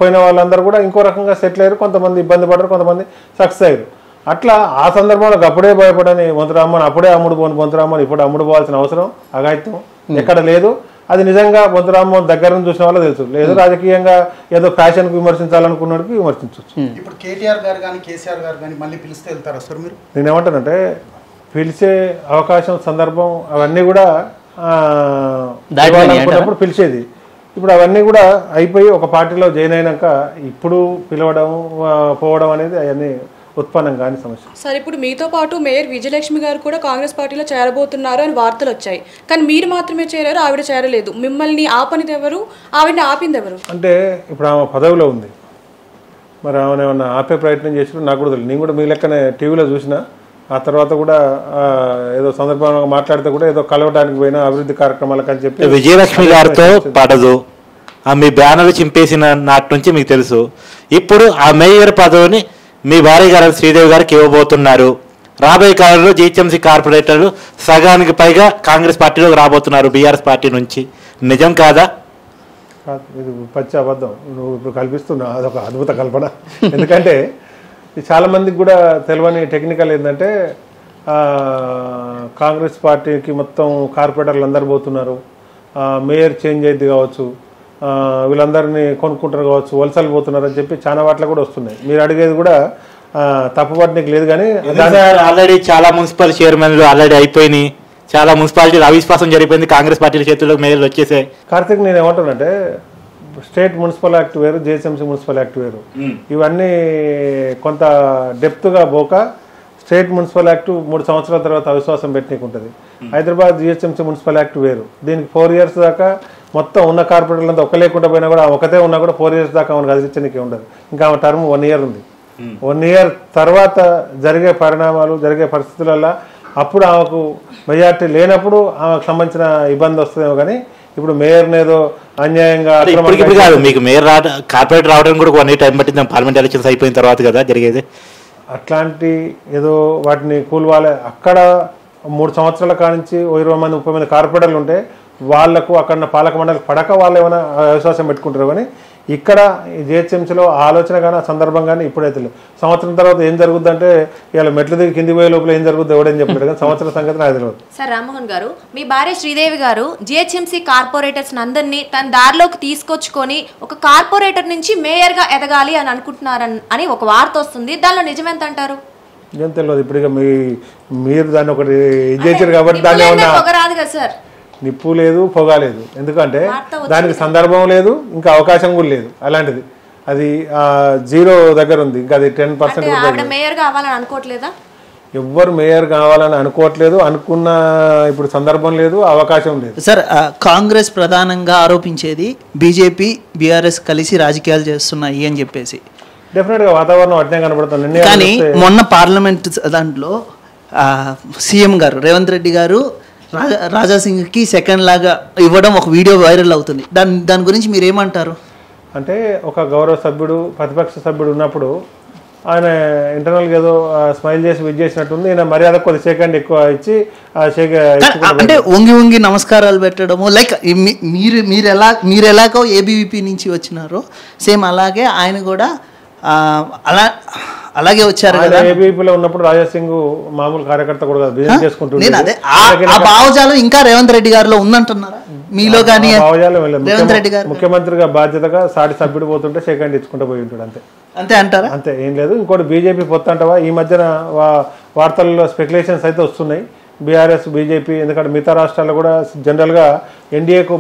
పోయిన వాళ్ళందరూ కూడా ఇంకో రకంగా సెటిల్ అయ్యారు. కొంతమంది ఇబ్బంది పడ్డారు, కొంతమంది సక్సెస్ అయ్యారు. అట్లా ఆ సందర్భంలో అప్పుడే భయపడని బొంతురామ్మని అప్పుడే అమ్ముడు పోని బొంతురామ్మని ఇప్పుడు అమ్ముడు పోవాల్సిన అవసరం అఘాయిత్యం ఎక్కడ లేదు. అది నిజంగా బొంతురామ్మోహన్ దగ్గర నుంచి చూసిన వాళ్ళకి తెలుసు. లేదు రాజకీయంగా ఏదో ఫ్యాషన్కి విమర్శించాలనుకున్నడికి విమర్శించవచ్చు. ఇప్పుడు కేటీఆర్ గారు కానీ కేసీఆర్ గారు కానీ మళ్ళీ పిలిస్తే వెళ్తారా సార్ మీరు? నేనేమంటానంటే పిలిచే అవకాశం సందర్భం అవన్నీ కూడా అనుకున్నప్పుడు పిలిచేది. ఇప్పుడు అవన్నీ కూడా అయిపోయి ఒక పార్టీలో జాయిన్ అయినాక ఇప్పుడు పిలవడం పోవడం అనేది అవన్నీ ఉత్పన్నం కాని సమస్య. సార్, ఇప్పుడు మీతో పాటు మేయర్ విజయలక్ష్మి గారు కూడా కాంగ్రెస్ పార్టీలో చేరబోతున్నారు అని వార్తలు వచ్చాయి. కానీ మీరు మాత్రమే చేరారు, ఆవిడ చేరలేదు. మిమ్మల్ని ఆపనిది ఎవరు, ఆవిడని ఆపింది ఎవరు? అంటే ఇప్పుడు ఆమె పదవిలో ఉంది, మరి ఆమెను ఏమన్నా ఆపే ప్రయత్నం చేసినా నాకు కూడా తెలియదు. నేను కూడా మీ లెక్కనే టీవీలో చూసినా, ఆ తర్వాత కూడా ఏదో సందర్భంగా మాట్లాడితే కూడా ఏదో కలవడానికి పోయినా అభివృద్ధి కార్యక్రమాలకు అని చెప్పి విజయలక్ష్మి గారితో పడదు, మీ బ్యానర్ చింపేసిన నాటి నుంచి మీకు తెలుసు. ఇప్పుడు ఆ మేయర్ పదవిని మీ భార్య గారు శ్రీదేవి గారికి ఇవ్వబోతున్నారు. రాబోయే కాలంలో జిహెచ్ఎంసీ కార్పొరేటర్లు సగానికి పైగా కాంగ్రెస్ పార్టీలోకి రాబోతున్నారు బీఆర్ఎస్ పార్టీ నుంచి. నిజం కాదా? ఇది పచ్చి అబద్ధం నువ్వు ఇప్పుడు కల్పిస్తున్నా, అదొక అద్భుత కల్పన. ఎందుకంటే చాలామందికి కూడా తెలియని టెక్నికల్ ఏంటంటే కాంగ్రెస్ పార్టీకి మొత్తం కార్పొరేటర్లు అందరు పోతున్నారు, మేయర్ చేంజ్ అయింది కావచ్చు, వీళ్ళందరినీ కొనుక్కుంటారు కావచ్చు, వలసలు పోతున్నారు అని చెప్పి చాలా వాటిలో కూడా వస్తున్నాయి. మీరు అడిగేది కూడా తప్పుపట్టడానికి లేదు. కానీ ఆల్రెడీ చాలా మున్సిపల్ చైర్మన్లు ఆల్రెడీ అయిపోయినాయి, చాలా మున్సిపాలిటీలు అవిశ్వాసం జరిగిపోయింది, కాంగ్రెస్ పార్టీ చేతుల్లోకి మేయర్లు వచ్చేసాయి. కార్తీక్, నేను ఏమంటానంటే స్టేట్ మున్సిపల్ యాక్ట్ వేరు, జిహెచ్ఎంసీ మున్సిపల్ యాక్ట్ వేరు. ఇవన్నీ కొంత డెప్త్గా పోక స్టేట్ మున్సిపల్ యాక్ట్ 3 సంవత్సరాల తర్వాత అవిశ్వాసం పెట్టనీకి ఉంటుంది. హైదరాబాద్ జిహెచ్ఎంసీ మున్సిపల్ యాక్ట్ వేరు. దీనికి 4 years దాకా మొత్తం ఉన్న కార్పొరేటర్లు అంతా ఒక లేకుండా పోయినా కూడా ఒకతే ఉన్నా కూడా 4 years దాకా ఆమెను కదిలించడానికి ఉండదు. ఇంకా ఆమె టర్మ్ 1 year ఉంది. 1 year తర్వాత జరిగే పరిణామాలు, జరిగే పరిస్థితులలో అప్పుడు ఆమెకు మెజార్టీ లేనప్పుడు ఆమెకు సంబంధించిన ఇబ్బంది వస్తుందేమో. కానీ ఇప్పుడు మేయర్ని ఏదో అన్యాయంగా కాదు, మీకు మేయర్ కార్పొరేటర్ రావడానికి కూడా 1 year టైం పట్టింది, పార్లమెంట్ ఎలక్షన్స్ అయిపోయిన తర్వాత కదా జరిగేది. అట్లాంటి ఏదో వాటిని కూల్వాలి. అక్కడ 3 సంవత్సరాల కానించి 20 మంది 30 మంది కార్పొరేటర్లు ఉంటే వాళ్లకు అక్కడ పాలక మండలికి పడక వాళ్ళు ఏమైనా అవిశ్వాసం పెట్టుకుంటారు. కానీ ఇక్కడ జిహెచ్ఎంసీలో ఆలోచన కానీ ఆ సందర్భం కానీ ఇప్పుడైతే లేదు. సంవత్సరం తర్వాత ఏం జరుగుద్ది అంటే ఇలా మెట్ల దిగి కింది పోయే లోపల ఏం జరుగుద్ది ఎవడని చెప్పాడు. కానీ సంవత్సరం సంగతి నాకు తెలియదు. సార్ రామ్మోహన్ గారు, మీ భార్య శ్రీదేవి గారు జిహెచ్ఎంసీ కార్పొరేటర్స్ అందరినీ తన దారిలోకి తీసుకొచ్చుకొని ఒక కార్పొరేటర్ నుంచి మేయర్ గా ఎదగాలి అని అనుకుంటున్నారని అని ఒక వార్త వస్తుంది. దానిలో నిజమెంత అంటారు? ఏం తెలియదు. ఇప్పుడు ఇక మీరు దాన్ని ఒకటి ఇది చేశారు కాబట్టి దాన్ని ఏమన్నా రాదు కదా సార్, నిప్పు లేదు, పొగ లేదు. ఎందుకంటే దానికి సందర్భం లేదు, ఇంకా అవకాశం కూడా లేదు. అలాంటిది అది 0 దగ్గర ఉంది. ఇంకా అది 10% మేయర్ కావాలని అనుకోవట్లేదా? ఎవ్వరు మేయర్ కావాలని అనుకోవట్లేదు. అనుకున్న ఇప్పుడు సందర్భం లేదు, అవకాశం లేదు. సార్, కాంగ్రెస్ ప్రధానంగా ఆరోపించేది బీజేపీ బీఆర్ఎస్ కలిసి రాజకీయాలు చేస్తున్నాయి అని చెప్పేసి. డెఫినెట్గా వాతావరణం అట్నే కనబడుతుంది. కానీ మొన్న పార్లమెంట్ దాంట్లో సీఎం గారు రేవంత్ రెడ్డి గారు రాజాసింగ్కి సెకండ్ లాగా ఇవ్వడం ఒక వీడియో వైరల్ అవుతుంది. దాని గురించి మీరు ఏమంటారు? అంటే ఒక గౌరవ సభ్యుడు, ప్రతిపక్ష సభ్యుడు ఉన్నప్పుడు ఆయన ఇంటర్నల్గా ఏదో స్మైల్ చేసి విజ్ చేసినట్టుంది. ఈయన మర్యాద కొద్ది సెకండ్ ఎక్కువ ఇచ్చి అంటే వంగి నమస్కారాలు పెట్టడము, లైక్ మీరు ఎలాగో ఏబీవీపీ నుంచి వచ్చినారో సేమ్ అలాగే ఆయన కూడా అలాగే వచ్చారు కదా. ఏబీపీలో ఉన్నప్పుడు రాజాసింగ్ మామూలు కార్యకర్త కూడా బిజినెస్ చేసుకుంటూ భావజాలం ఇంకా రేవంత్ రెడ్డి గారిలో ఉందంటున్నారా మీలో? కానీ రేవంత్ రెడ్డి గారు ముఖ్యమంత్రిగా బాధ్యతగా సాటి సభ్యుడు పోతుంటే సెకండ్ ఇచ్చుకుంటూ పోయి ఉంటాడు. అంతే అంటారా? అంతే, ఏం లేదు. ఇంకోటి బీజేపీ పొత్తు అంటావా? ఈ మధ్యన వార్తల్లో స్పెక్యులేషన్స్ అయితే వస్తున్నాయి. బీఆర్ఎస్ బీజేపీ, ఎందుకంటే మిగతా రాష్ట్రాల్లో కూడా జనరల్గా ఎన్డీఏకు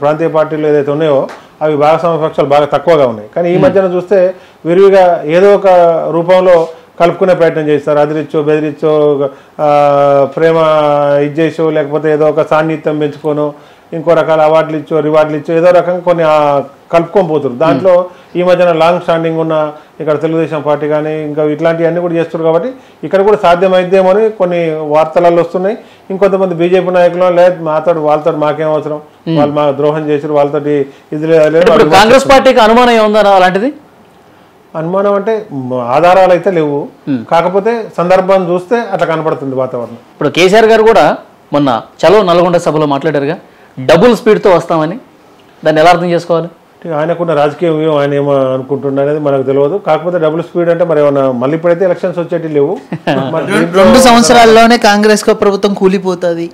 ప్రాంతీయ పార్టీలు ఏదైతే ఉన్నాయో అవి భాగస్వామ్య పక్షాలు బాగా తక్కువగా ఉన్నాయి. కానీ ఈ మధ్యన చూస్తే విరివిగా ఏదో ఒక రూపంలో కలుపుకునే ప్రయత్నం చేస్తారు. అదిరిచ్చో బెదిరిచ్చో ప్రేమ ఇచ్చేసో, లేకపోతే ఏదో ఒక సాన్నిహిత్యం పెంచుకోను, ఇంకో రకాల అవార్డులు ఇచ్చో రివార్డులు ఇచ్చో ఏదో రకంగా కొన్ని కలుపుకొని పోతారు. దాంట్లో ఈ మధ్యన లాంగ్ స్టాండింగ్ ఉన్న ఇక్కడ తెలుగుదేశం పార్టీ కానీ ఇంకా ఇట్లాంటివన్నీ కూడా చేస్తారు. కాబట్టి ఇక్కడ కూడా సాధ్యమైద్దేమో అని కొన్ని వార్తలలో వస్తున్నాయి. ఇంకొంతమంది బీజేపీ నాయకులు లేదు వాళ్ళతో మాకేం అవసరం, వాళ్ళు మా ద్రోహం చేసారు, వాళ్ళతోటి ఇది లేదు. కాంగ్రెస్ పార్టీకి అనుమానం ఏముందా అలాంటిది? అనుమానం అంటే ఆధారాలు అయితే లేవు, కాకపోతే సందర్భాన్ని చూస్తే అట్లా కనపడుతుంది వాతావరణం. ఇప్పుడు కేసీఆర్ గారు కూడా మొన్న చలో నల్గొండ సభలో మాట్లాడారుగా, డబుల్ స్పీడ్తో వస్తామని. దాన్ని ఎలా అర్థం చేసుకోవాలి? ఆయనకున్న రాజకీయం ఆయన ఏమో అనుకుంటున్నా అనేది మనకు తెలియదు. కాకపోతే డబుల్ స్పీడ్ అంటే మరి ఏమన్నా మళ్ళీ ఇప్పుడైతే ఎలక్షన్స్ వచ్చేటి లేవు. 2 సంవత్సరాల్లోనే కాంగ్రెస్ ప్రభుత్వం కూలిపోతుంది.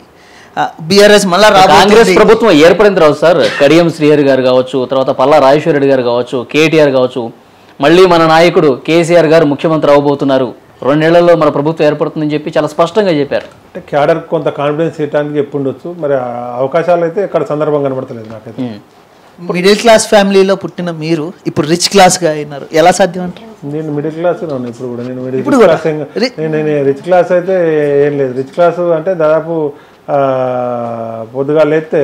బీఆర్ఎస్ మళ్ళీ కాంగ్రెస్ ప్రభుత్వం ఏర్పడిన తర్వాత సార్ కడియం శ్రీహరి గారు కావచ్చు, తర్వాత పల్లా రాజేశ్వర రెడ్డి గారు కావచ్చు, కేటీఆర్ కావచ్చు, మళ్ళీ మన నాయకుడు కేసీఆర్ గారు ముఖ్యమంత్రి అవ్వబోతున్నారు, 2 నెలల్లో మన ప్రభుత్వం ఏర్పడుతుందని చెప్పి చాలా స్పష్టంగా చెప్పారు. అంటే క్యాడర్ కొంత కాన్ఫిడెన్స్ ఇవ్వడానికి చెప్పుండొచ్చు. మరి అవకాశాలు అయితే ఇక్కడ సందర్భం కనబడతలేదు నాకైతే. మిడిల్ క్లాస్ ఫ్యామిలీలో పుట్టిన మీరు ఇప్పుడు రిచ్ క్లాస్గా అయినారు, ఎలా సాధ్యం అంటారు? నేను మిడిల్ క్లాస్ ఉన్నాను ఇప్పుడు కూడా. నేను మిడిల్ ఇప్పుడు కూడా? క్లాస్ నేను రిచ్ క్లాస్ అయితే ఏం లేదు. రిచ్ క్లాస్ అంటే దాదాపు పొద్దుగా లేస్తే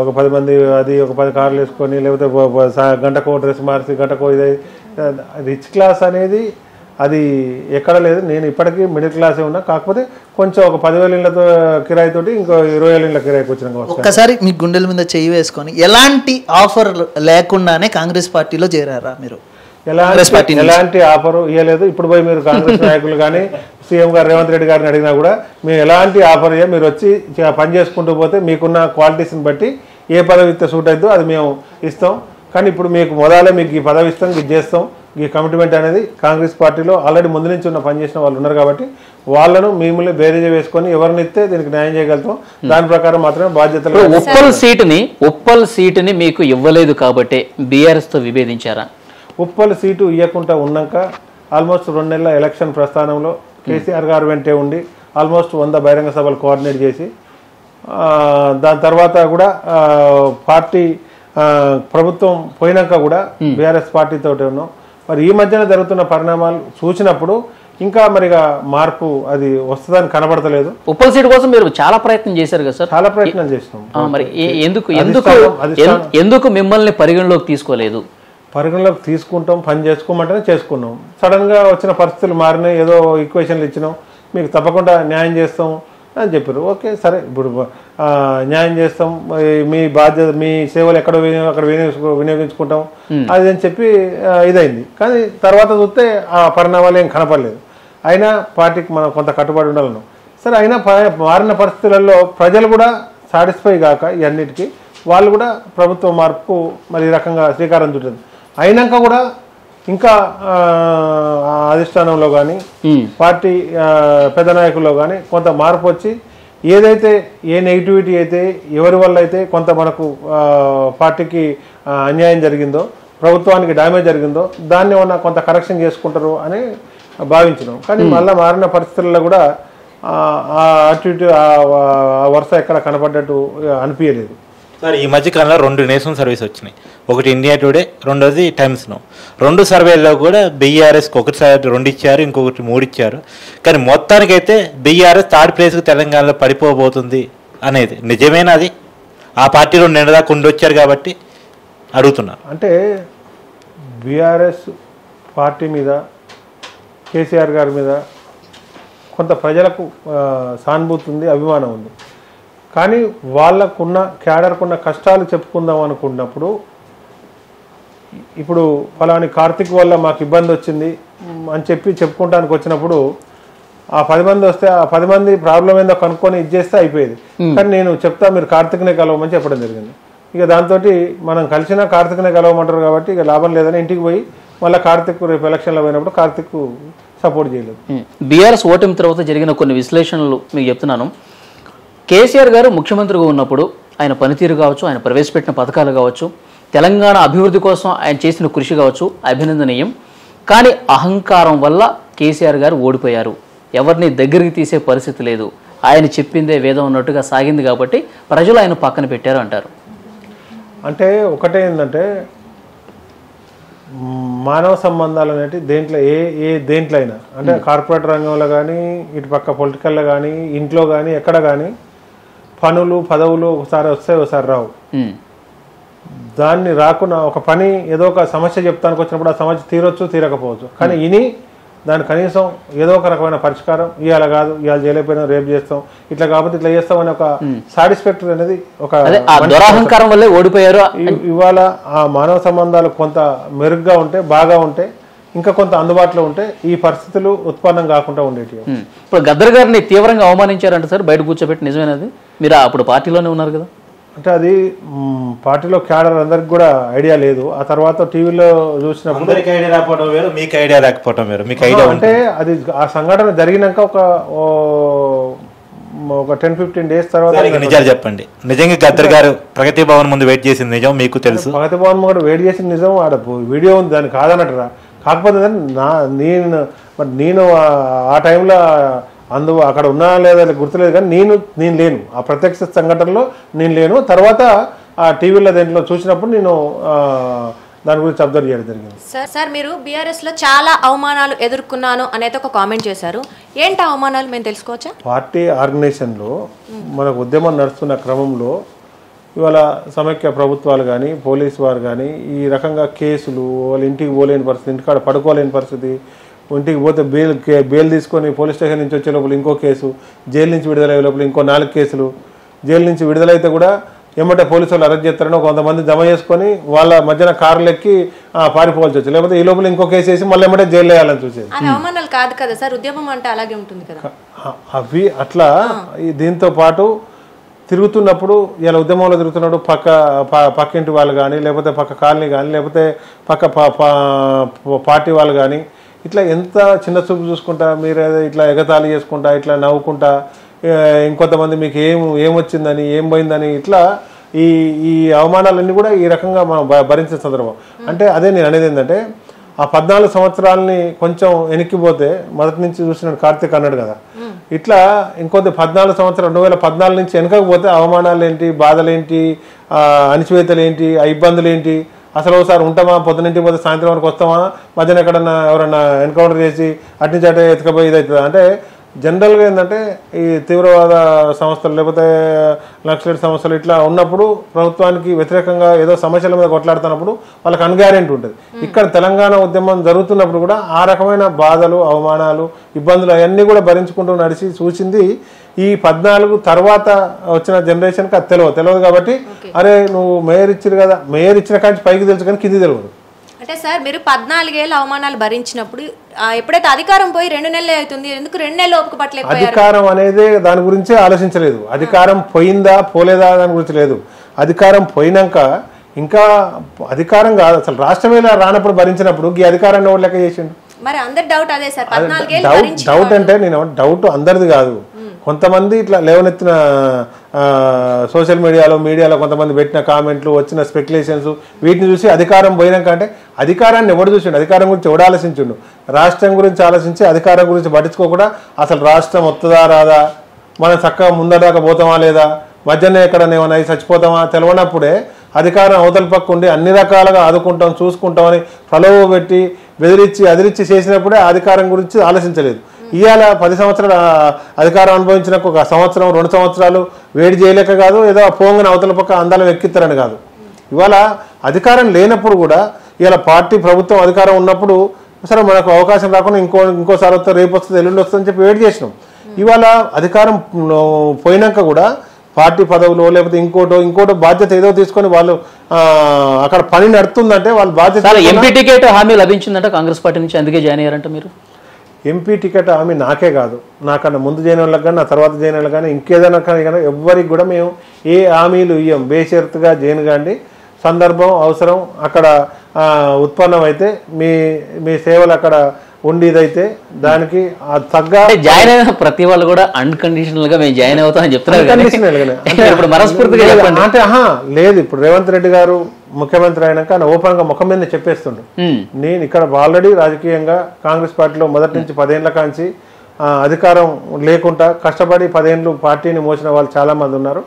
ఒక 10 మంది అది ఒక 10 కార్లు వేసుకొని లేకపోతే గంటకో డ్రెస్ మార్చి గంటకో ఇది. రిచ్ క్లాస్ అనేది అది ఎక్కడ లేదు. నేను ఇప్పటికీ మిడిల్ క్లాసే ఉన్నా, కాకపోతే కొంచెం ఒక 10,000 ఇళ్ళతో కిరాయితోటి ఇంకో 20,000 ఇళ్ళ కిరాయికి వచ్చిన. ఒక్కసారి మీ గుండెల మీద చెయ్యి వేసుకొని ఎలాంటి ఆఫర్ లేకుండానే కాంగ్రెస్ పార్టీలో చేరారా మీరు? ఎలాంటి ఆఫర్ ఇవ్వలేదు. ఇప్పుడు పోయి మీరు కాంగ్రెస్ నాయకులు కానీ సీఎం గారు రేవంత్ రెడ్డి గారిని అడిగినా కూడా మేము ఎలాంటి ఆఫర్ ఇవ్వ, మీరు వచ్చి పని చేసుకుంటూ పోతే మీకున్న క్వాలిటీస్ని బట్టి ఏ పదవి ఇస్తే సూట్ అవుతుందో అది మేము ఇస్తాం. కానీ ఇప్పుడు మీకు మొదలే మీకు ఈ పదవి ఇస్తాం, ఇది చేస్తాం, ఈ కమిట్మెంట్ అనేది కాంగ్రెస్ పార్టీలో ఆల్రెడీ ముందు నుంచి ఉన్న పనిచేసిన వాళ్ళు ఉన్నారు కాబట్టి వాళ్ళను మిమ్మల్ని బేరేజ్ వేసుకొని ఎవరిని ఇస్తే దీనికి న్యాయం చేయగలుగుతాం. దాని ప్రకారం మాత్రమే బాధ్యతలు. ఉప్పల్ సీటుని మీకు ఇవ్వలేదు కాబట్టి బీఆర్ఎస్ తో విభేదించారా? ఉప్పల్ సీటు ఇవ్వకుండా ఉన్నాక ఆల్మోస్ట్ 2 నెలల ఎలక్షన్ ప్రస్థానంలో కేసీఆర్ గారు వెంటే ఉండి ఆల్మోస్ట్ 100 బహిరంగ సభలు కోఆర్డినేట్ చేసి దాని తర్వాత కూడా పార్టీ ప్రభుత్వం పోయినాక కూడా బీఆర్ఎస్ పార్టీతో ఉన్నాం. మరి ఈ మధ్యన జరుగుతున్న పరిణామాలు చూసినప్పుడు ఇంకా మరిగా మార్పు అది వస్తుందని కనబడతలేదు. ఉప్పల్ సీటు కోసం మీరు చాలా ప్రయత్నం చేశారు కదా సార్? చాలా ప్రయత్నం చేసినాం. మరి ఎందుకు మిమ్మల్ని పరిగణలోకి తీసుకోలేదు? పరిగణలోకి తీసుకుంటాం, పని చేసుకోమంటేనే చేసుకున్నాం. సడన్గా వచ్చిన పరిస్థితులు మారినాయి, ఏదో ఈక్వేషన్లు ఇచ్చినాం, మీకు తప్పకుండా న్యాయం చేస్తాం అని చెప్పారు. ఓకే సరే, ఇప్పుడు న్యాయం చేస్తాం, మీ బాధ్యత మీ సేవలు అక్కడ వినియోగించుకుంటాం అది అని చెప్పి ఇదైంది. కానీ తర్వాత చూస్తే ఆ పరిణామాలు ఏం కనపడలేదు. అయినా పార్టీకి మనం కొంత కట్టుబడి ఉండాలను. సరే, అయినా మారిన పరిస్థితులలో ప్రజలు కూడా సాటిస్ఫై కాక ఇవన్నిటికీ వాళ్ళు కూడా ప్రభుత్వ మార్పుకు మరి ఈ రకంగా శ్రీకారం చుట్టింది. అయినాక కూడా ఇంకా అధిష్టానంలో కానీ పార్టీ పెద్ద నాయకుల్లో కానీ కొంత మార్పు వచ్చి ఏదైతే ఏ నెగిటివిటీ అయితే ఎవరి వల్ల అయితే కొంత మనకు పార్టీకి అన్యాయం జరిగిందో, ప్రభుత్వానికి డ్యామేజ్ జరిగిందో దాన్ని ఏమన్నా కొంత కరెక్షన్ చేసుకుంటారు అని భావించినాం. కానీ మళ్ళీ మారిన పరిస్థితుల్లో కూడా అటు ఇటు ఆ వరుస ఎక్కడ కనపడ్డట్టు అనిపించలేదు. సార్, ఈ మధ్య కాలంలో 2 నేషనల్ సర్వీస్ వచ్చినాయి. ఒకటి ఇండియా టుడే, రెండోది టైమ్స్ నౌ. 2 సర్వేల్లో కూడా బీఆర్ఎస్కి ఒకటిసారి 2 ఇచ్చారు, ఇంకొకటి 3 ఇచ్చారు. కానీ మొత్తానికైతే బీఆర్ఎస్ 3rd ప్లేస్కి తెలంగాణలో పడిపోబోతుంది అనేది నిజమేనా? అది ఆ పార్టీలో నిన్నదాకా ఉండొచ్చారు కాబట్టి అడుగుతున్నారు. అంటే బీఆర్ఎస్ పార్టీ మీద కేసీఆర్ గారి మీద కొంత ప్రజలకు సానుభూతి ఉంది, అభిమానం ఉంది. కానీ వాళ్ళకున్న క్యాడర్కున్న కష్టాలు చెప్పుకుందాం అనుకున్నప్పుడు ఇప్పుడు ఫలాని కార్తిక్ వల్ల మాకు ఇబ్బంది వచ్చింది అని చెప్పి చెప్పుకుంటానికి వచ్చినప్పుడు ఆ 10 మంది వస్తే ఆ 10 మంది ప్రాబ్లం ఏందో కనుక్కొని ఇచ్చేస్తే అయిపోయేది. కానీ నేను చెప్తా మీరు కార్తిక్నే కలవమని చెప్పడం జరిగింది. ఇక దాంతో మనం కలిసినా కార్తిక్నే కలవమంటారు కాబట్టి ఇక లాభం లేదని ఇంటికి పోయి మళ్ళీ కార్తిక్ రేపు ఎలక్షన్లో పోయినప్పుడు కార్తిక్ సపోర్ట్ చేయలేదు. బీఆర్ఎస్ ఓటమి తర్వాత జరిగిన కొన్ని విశ్లేషణలు మీకు చెప్తున్నాను. కేసీఆర్ గారు ముఖ్యమంత్రిగా ఉన్నప్పుడు ఆయన పనితీరు కావచ్చు, ఆయన ప్రవేశపెట్టిన పథకాలు కావచ్చు, తెలంగాణ అభివృద్ధి కోసం ఆయన చేసిన కృషి కావచ్చు అభినందనీయం. కానీ అహంకారం వల్ల కేసీఆర్ గారు ఓడిపోయారు. ఎవరిని దగ్గరికి తీసే పరిస్థితి లేదు. ఆయన చెప్పిందే వేదం అన్నట్టుగా సాగింది కాబట్టి ప్రజలు ఆయన పక్కన పెట్టారు అంటారు. అంటే ఒకటే ఏంటంటే మానవ సంబంధాలు అనేవి దేంట్లో అయినా అంటే కార్పొరేట్ రంగంలో కానీ ఇటు పక్క పొలిటికల్లో కానీ ఇంట్లో కానీ ఎక్కడ కానీ పనులు పదవులు ఒకసారి వస్తాయి ఒకసారి రావు. దాన్ని రాకుండా ఒక పని ఏదో ఒక సమస్య చెప్తానికి వచ్చినప్పుడు ఆ సమస్య తీరొచ్చు తీరకపోవచ్చు. కానీ దాని కనీసం ఏదో ఒక రకమైన పరిష్కారం ఇవాళ కాదు, ఇవాళ చేయలేకపోయినా రేపు చేస్తాం, ఇట్లా కాకపోతే ఇట్లా చేస్తాం అనే ఒక సాటిస్ఫాక్టరీ అనేది ఒక దురహంకారం వల్లే ఓడిపోయారు. ఇవాళ ఆ మానవ సంబంధాలు కొంత మెరుగ్గా ఉంటే బాగా ఉంటే ఇంకా కొంత అందుబాటులో ఉంటే ఈ పరిస్థితులు ఉత్పన్నం కాకుండా ఉండేవి. ఇప్పుడు గద్దర్ గారిని తీవ్రంగా అవమానించారంట సార్, బయట కూర్చోబెట్టి. నిజమేనది? మీరు అప్పుడు పార్టీలోనే ఉన్నారు కదా. అంటే అది పార్టీలో క్యాడర్ అందరికి కూడా ఐడియా లేదు. ఆ తర్వాత టీవీలో చూసినప్పుడు ఐడియా రాకపోవడం వేరు, మీకు ఐడియా రాకపోవడం వేరు. మీకు ఐడియా అంటే అది ఆ సంఘటన జరిగినాక ఒక 10-15 డేస్ తర్వాత నిజాలు చెప్పండి. నిజంగా గద్దర్ గారు ప్రగతి భవన్ ముందు వెయిట్ చేసింది నిజం మీకు తెలుసు? ప్రగతి భవన్ ముందు వెయిట్ చేసింది నిజం. ఆడ వీడియో ఉంది, దాన్ని కాదన్నట్టురా. కాకపోతే నేను ఆ టైంలో అక్కడ ఉన్నా లేదా గుర్తులేదు. కానీ నేను లేను ఆ ప్రత్యక్ష సంఘటనలో, నేను లేను. తర్వాత ఆ టీవీలో దేంట్లో చూసినప్పుడు నేను దాని గురించి అబ్జర్వ్ చేయడం జరిగింది. సార్ మీరు బీఆర్ఎస్లో చాలా అవమానాలు ఎదుర్కొన్నాను అనేది ఒక కామెంట్ చేశారు. ఏంటి అవమానాలు మేము తెలుసుకోవచ్చా? పార్టీ ఆర్గనైజేషన్లో మనకు ఉద్యమం నడుస్తున్న క్రమంలో ఇవాళ సమైక్య ప్రభుత్వాలు కానీ పోలీసు వారు కానీ ఈ రకంగా కేసులు, వాళ్ళు ఇంటికి పోలేని పరిస్థితి, ఇంటికాడ పడుకోలేని పరిస్థితి, ఇంటికి పోతే బెయిల్ తీసుకొని పోలీస్ స్టేషన్ నుంచి వచ్చే లోపల ఇంకో కేసు, జైలు నుంచి విడుదలయ్యే లోపల ఇంకో 4 కేసులు, జైలు నుంచి విడుదలైతే కూడా ఏమంటే పోలీసు వాళ్ళు అరెస్ట్ చేస్తారని కొంతమంది జమ చేసుకొని వాళ్ళ మధ్యన కార్లు ఎక్కి పారిపోవాల్సి వచ్చి, లేకపోతే ఈ లోపల ఇంకో కేసు వేసి మళ్ళీ ఏమంటే జైలు వేయాలని చూసేది. అవమానాలు కాదు కదా సార్, ఉద్యమం అంటే అలాగే ఉంటుంది కదా. అవి అట్లా దీంతో పాటు తిరుగుతున్నప్పుడు ఇలా ఉద్యమంలో తిరుగుతున్నప్పుడు పక్కింటి వాళ్ళు కానీ, లేకపోతే పక్క కాలనీ కానీ, లేకపోతే పక్క పార్టీ వాళ్ళు కానీ ఇట్లా ఎంత చిన్న చూపు చూసుకుంటా, మీరు ఇట్లా ఎగతాళి చేసుకుంటా, ఇట్లా నవ్వుకుంటా, ఇంకొంతమంది మీకు ఏమొచ్చిందని ఏం పోయిందని ఇట్లా ఈ అవమానాలన్నీ కూడా ఈ రకంగా మనం భరించే సందర్భం. అంటే అదే నేను అనేది ఏంటంటే ఆ 14 సంవత్సరాలని కొంచెం వెనక్కిపోతే మొదటి నుంచి చూసినట్టు కార్తీక్ అన్నాడు కదా, ఇట్లా ఇంకొద్ది 14 సంవత్సరాలు 2014 నుంచి వెనకపోతే అవమానాలు ఏంటి, బాధలు ఏంటి, అణిచివేతలు ఏంటి, ఇబ్బందులు ఏంటి, అసలు ఒకసారి ఉంటామా, పొద్దునింటికి పోతే సాయంత్రం వరకు వస్తామా, మధ్యన ఎక్కడన్నా ఎవరన్నా ఎన్కౌంటర్ చేసి అట్నుంచి అటే ఎత్తుకపోయి ఇదవుతుంది. అంటే జనరల్గా ఏంటంటే ఈ తీవ్రవాద సంస్థలు లేకపోతే నక్సలైట్ సంస్థలు ఇట్లా ఉన్నప్పుడు ప్రభుత్వానికి వ్యతిరేకంగా ఏదో సమస్యల మీద కొట్లాడుతున్నప్పుడు వాళ్ళకి అన్గ్యారెంటీ ఉంటుంది. ఇక్కడ తెలంగాణ ఉద్యమం జరుగుతున్నప్పుడు కూడా ఆ రకమైన బాధలు, అవమానాలు, ఇబ్బందులు అవన్నీ కూడా భరించుకుంటూ నడిచి చూసింది ఈ 14 తర్వాత వచ్చిన జనరేషన్కి అది తెలియదు కాబట్టి అరే నువ్వు మేయర్ ఇచ్చారు కదా, మేయర్ ఇచ్చిన కాంచి పైకి తెలుసు కానీ కింది తెలియదు. అంటే సార్ మీరు 14 ఏళ్ళ అవమానాలు భరించినప్పుడు ఎప్పుడైతే అధికారం పోయి 2 నెలలే అవుతుంది, ఎందుకు 2 నెలలు ఓపిక పట్టలేకపోయారు? అధికారం అనేది దాని గురించి ఆలోచించలేదు. అధికారం పోయిందా పోలేదా దాని గురించి లేదు. అధికారం పోయినాక ఇంకా అధికారం కాదు అసలు రాష్ట్రమే రానప్పుడు భరించినప్పుడు ఈ అధికారాన్ని ఎవరు లెక్క చేసిండు? మరి అందరి డౌట్ అదే సార్. 14 ఏళ్ళు డౌట్ అంటే నేను డౌట్ అందరిది కాదు, కొంతమంది ఇట్లా లేవనెత్తిన సోషల్ మీడియాలో కొంతమంది పెట్టిన కామెంట్లు, వచ్చిన స్పెక్యులేషన్స్, వీటిని చూసి అధికారం పోయినాక అంటే అధికారాన్ని ఎవడు చూసిండు, అధికారం గురించి ఎవడు ఆలోచించిండు? రాష్ట్రం గురించి ఆలోచించి అధికారం గురించి పట్టించుకోకుండా అసలు రాష్ట్రం వస్తుందా రాదా, మనం చక్కగా ముందరదాకా పోతామా లేదా, మధ్యనే ఎక్కడనే ఏమైనా చచ్చిపోతామా తెలియనప్పుడే అధికారం అవతల పక్క ఉండి అన్ని రకాలుగా ఆదుకుంటాం చూసుకుంటామని ప్రలోభ పెట్టి బెదిరించి అదిరించి చేసినప్పుడే అధికారం గురించి ఆలోచించలేదు. ఇవాళ 10 సంవత్సరాలు అధికారం అనుభవించిన ఒక సంవత్సరం 2 సంవత్సరాలు వేడి చేయలేక కాదు, ఏదో పోంగన అవతల పక్క అందాలు ఎక్కిస్తారని కాదు. ఇవాళ అధికారం లేనప్పుడు కూడా ఇవాళ పార్టీ ప్రభుత్వం అధికారం ఉన్నప్పుడు సరే మనకు అవకాశం రాకుండా ఇంకోసారి వస్తే రేపు వస్తుంది ఎల్లుండి వస్తుందని చెప్పి వెయిట్ చేసినాం. ఇవాళ అధికారం పోయినాక కూడా పార్టీ పదవులు లేకపోతే ఇంకోటో బాధ్యత ఏదో తీసుకొని వాళ్ళు అక్కడ పని నడుతుందంటే వాళ్ళ బాధ్యత. ఎంపీ టికెట్ హామీ లభించిందంట కాంగ్రెస్ పార్టీ నుంచి, అందుకే జాయిన్ అయ్యారంట మీరు? ఎంపీ టికెట్ హామీ నాకే కాదు, నాకన్నా ముందు చేయని వాళ్ళకి కానీ నా తర్వాత చేయని వాళ్ళకి కానీ ఇంకేదైనా కానీ ఎవ్వరికి కూడా మేము ఏ హామీలు ఇవ్వం. బేషరతుగా జైన్ కాండి, సందర్భం అవసరం అక్కడ ఉత్పన్నమైతే మీ సేవలు అక్కడ ఉండేదైతే దానికి తగ్గ జాయిన్ అయిన ప్రతి వాళ్ళు కూడా అన్కండిషనల్ గా మేము జాయిన్ అవుతామని చెప్తున్నారు. అంటే లేదు, ఇప్పుడు రేవంత్ రెడ్డి గారు ముఖ్యమంత్రి అయినాక ఆయన ఓపెన్ గా ముఖం మీద చెప్పేస్తుండు, నేను ఇక్కడ ఆల్రెడీ రాజకీయంగా కాంగ్రెస్ పార్టీలో మొదటి నుంచి 10 ఏళ్ల కాంచి అధికారం లేకుండా కష్టపడి 10 ఏళ్ళు పార్టీని మోసిన వాళ్ళు చాలా మంది ఉన్నారు.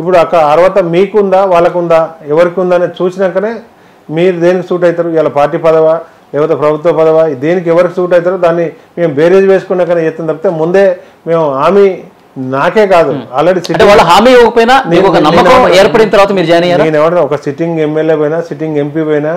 ఇప్పుడు అక్కడ అర్హత మీకుందా వాళ్ళకుందా ఎవరికి ఉందా అనేది చూసినాకనే మీరు దేనికి సూట్ అవుతారు, ఇలా పార్టీ పదవా లేకపోతే ప్రభుత్వ పదవా, దేనికి ఎవరికి సూట్ అవుతారో దాన్ని మేము బేరేజ్ వేసుకున్నాకనే చెప్తాం తప్పితే ముందే మేము హామీ నాకే కాదు ఆల్రెడీ హామీ ఇవ్వకపోయినా ఏర్పడిన తర్వాత మీరు జాయిన్ అయ్యారు. నేను ఎవరైనా ఒక సిట్టింగ్ ఎమ్మెల్యే పోయినా సిట్టింగ్ ఎంపీ పోయినా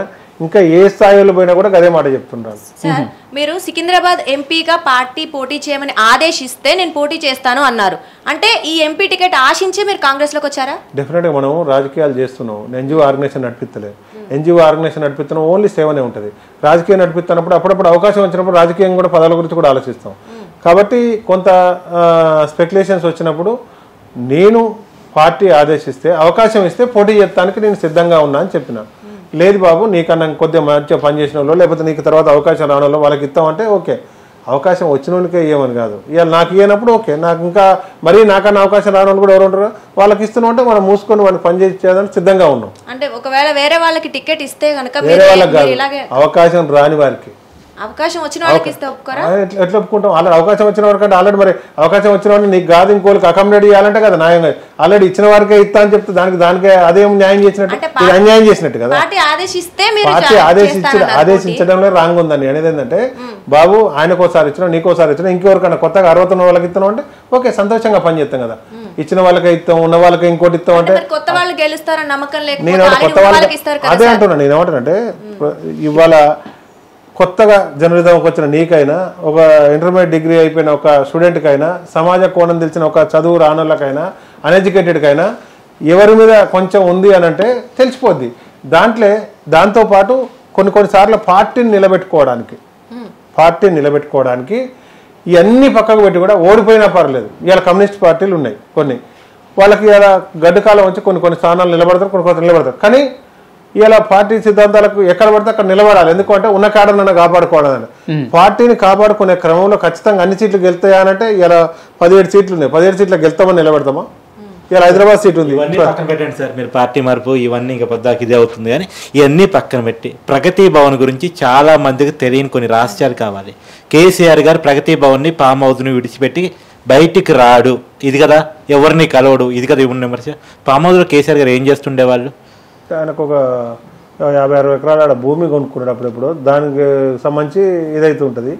ఇంకా ఏ స్థాయిలో పోయినా కూడా అదే మాట చెప్తుంటాను. సార్ మీరు సికింద్రాబాద్ ఎంపీగా పార్టీ పోటీ చేయమని ఆదేశిస్తే నేను పోటీ చేస్తాను అన్నారు, అంటే ఈ ఎంపీ టికెట్ ఆశించి మీరు కాంగ్రెస్ లోకి వచ్చారా? డెఫినెట్గా మనం రాజకీయాలు చేస్తున్నాం, ఎన్జిఓ ఆర్గనైజేషన్ నడిపిస్తలేదు, ఎన్జిఓ ఆర్గనైజేషన్ నడిపిస్తున్నాం ఓన్లీ సేవనే ఉంటుంది. రాజకీయం నడిపిస్తున్నప్పుడు అప్పుడప్పుడు అవకాశం వచ్చినప్పుడు రాజకీయం కూడా పదాల గురించి కూడా ఆలోచిస్తాం. కాబట్టి కొంత స్పెక్యులేషన్స్ వచ్చినప్పుడు నేను పార్టీ ఆదేశిస్తే అవకాశం ఇస్తే పోటీ చేస్తానికి నేను సిద్ధంగా ఉన్నా అని చెప్పిన. లేదు బాబు నీకన్నా కొద్దిగా మంచిగా పనిచేసిన వాళ్ళు లేకపోతే నీకు తర్వాత అవకాశం రావడంలో వాళ్ళకి ఇస్తామంటే ఓకే, అవకాశం వచ్చిన వాళ్ళకే ఇవ్వమని కాదు, ఇవాళ నాకు ఇవ్వనప్పుడు ఓకే, నాకు ఇంకా మరీ నాకన్నా అవకాశం రాని వాళ్ళు కూడా ఎవరు ఉంటారో వాళ్ళకి ఇస్తున్నాం అంటే మనం మూసుకొని వాళ్ళని పని చేసేదానికి సిద్ధంగా ఉన్నాం. అంటే ఒకవేళ వేరే వాళ్ళకి టికెట్ ఇస్తే కనుక వేరే వాళ్ళకి కాదు, అవకాశం రాని వారికి అవకాశం వచ్చిన వాళ్ళకి ఇస్తే ఒప్పుకోరా? ఎట్లా ఒప్పుకుంటాం? ఆల్రెడీ అవకాశం వచ్చిన వారికి అంటే ఆల్రెడీ మరి అవకాశం వచ్చిన వాడిని నీకు కాదు ఇంకోళ్ళకి అకామిడేట్ చేయాలంటే కదా న్యాయంగా. ఆల్రెడీ ఇచ్చిన వారికే ఇస్తా అని చెప్తే దానికే అదేం న్యాయం చేసినట్టు, ఇది అన్యాయం చేసినట్టు కదా. పార్టీ ఆదేశించడంలో రాంగ్ ఉందని అనేది ఏంటంటే, బాబు ఆయనకోసారి ఇచ్చినా నీకోసారి ఇచ్చినా ఇంకెవరికన్నా కొత్తగా 69 వాళ్ళకి ఇస్తున్నాం అంటే ఓకే, సంతోషంగా పనిచేస్తాం కదా. ఇచ్చిన వాళ్ళకే ఇస్తాం, ఉన్న వాళ్ళకి ఇంకోటి ఇస్తాం అంటే కొత్త వాళ్ళు గెలుస్తారని నమ్మకం నేను లేకపోతే కొత్త వాళ్ళకి అదే అంటున్నాను. నేను ఏమంటానంటే, ఇవాళ కొత్తగా జర్నలిజంకి వచ్చిన నీకైనా, ఒక ఇంటర్మీడియట్ డిగ్రీ అయిపోయిన ఒక స్టూడెంట్కైనా, సమాజ కోణం తెలిసిన ఒక చదువు రానోళ్ళకైనా, అన్ఎడ్యుకేటెడ్కైనా ఎవరి మీద కొంచెం ఉంది అని అంటే తెలిసిపోద్ది. దాంతోపాటు కొన్నిసార్లు పార్టీని నిలబెట్టుకోవడానికి ఇవన్నీ పక్కకు పెట్టి కూడా ఓడిపోయినా పర్లేదు. ఇవాళ కమ్యూనిస్ట్ పార్టీలు ఉన్నాయి కొన్ని, వాళ్ళకి ఇలా గడ్డు కాలం వచ్చి కొన్ని స్థానాలు నిలబడతారు, కొన్ని నిలబడతారు. కానీ ఇలా పార్టీ సిద్ధాంతాలకు ఎక్కడ పడితే అక్కడ నిలబడాలి. ఎందుకంటే ఉన్న కాడనన్నా కాపాడుకోవడానికి. పార్టీని కాపాడుకునే క్రమంలో ఖచ్చితంగా అన్ని సీట్లు గెలుతాయనంటే ఇలా 17 సీట్లు ఉన్నాయి. 17 సీట్లకు గెలుతామని నిలబెడతామా? ఇలా హైదరాబాద్ సీట్ ఉంది. ఇవన్నీ పక్కన పెట్టండి సార్, మీరు పార్టీ మార్పు ఇవన్నీ ఇంకా పొద్దాకి ఇదే అవుతుంది. కానీ ఇవన్నీ పక్కన పెట్టి ప్రగతి భవన్ గురించి చాలా మందికి తెలియని కొన్ని రహస్యాలు కావాలి. కేసీఆర్ గారు ప్రగతి భవన్ని ఫామ్ హౌస్ని విడిచిపెట్టి బయటికి రాడు, ఇది కదా ఎవరిని కలవడు, ఇది కదా ఇవ్వండి విమర్శ. ఫామ్ హౌస్లో కేసీఆర్ గారు ఏం చేస్తుండేవాళ్ళు? ఆయనకు ఒక 50-60 ఎకరాల భూమి కొనుక్కున్నాడు అప్పుడెప్పుడు, దానికి సంబంధించి ఇదైతే ఉంటుంది.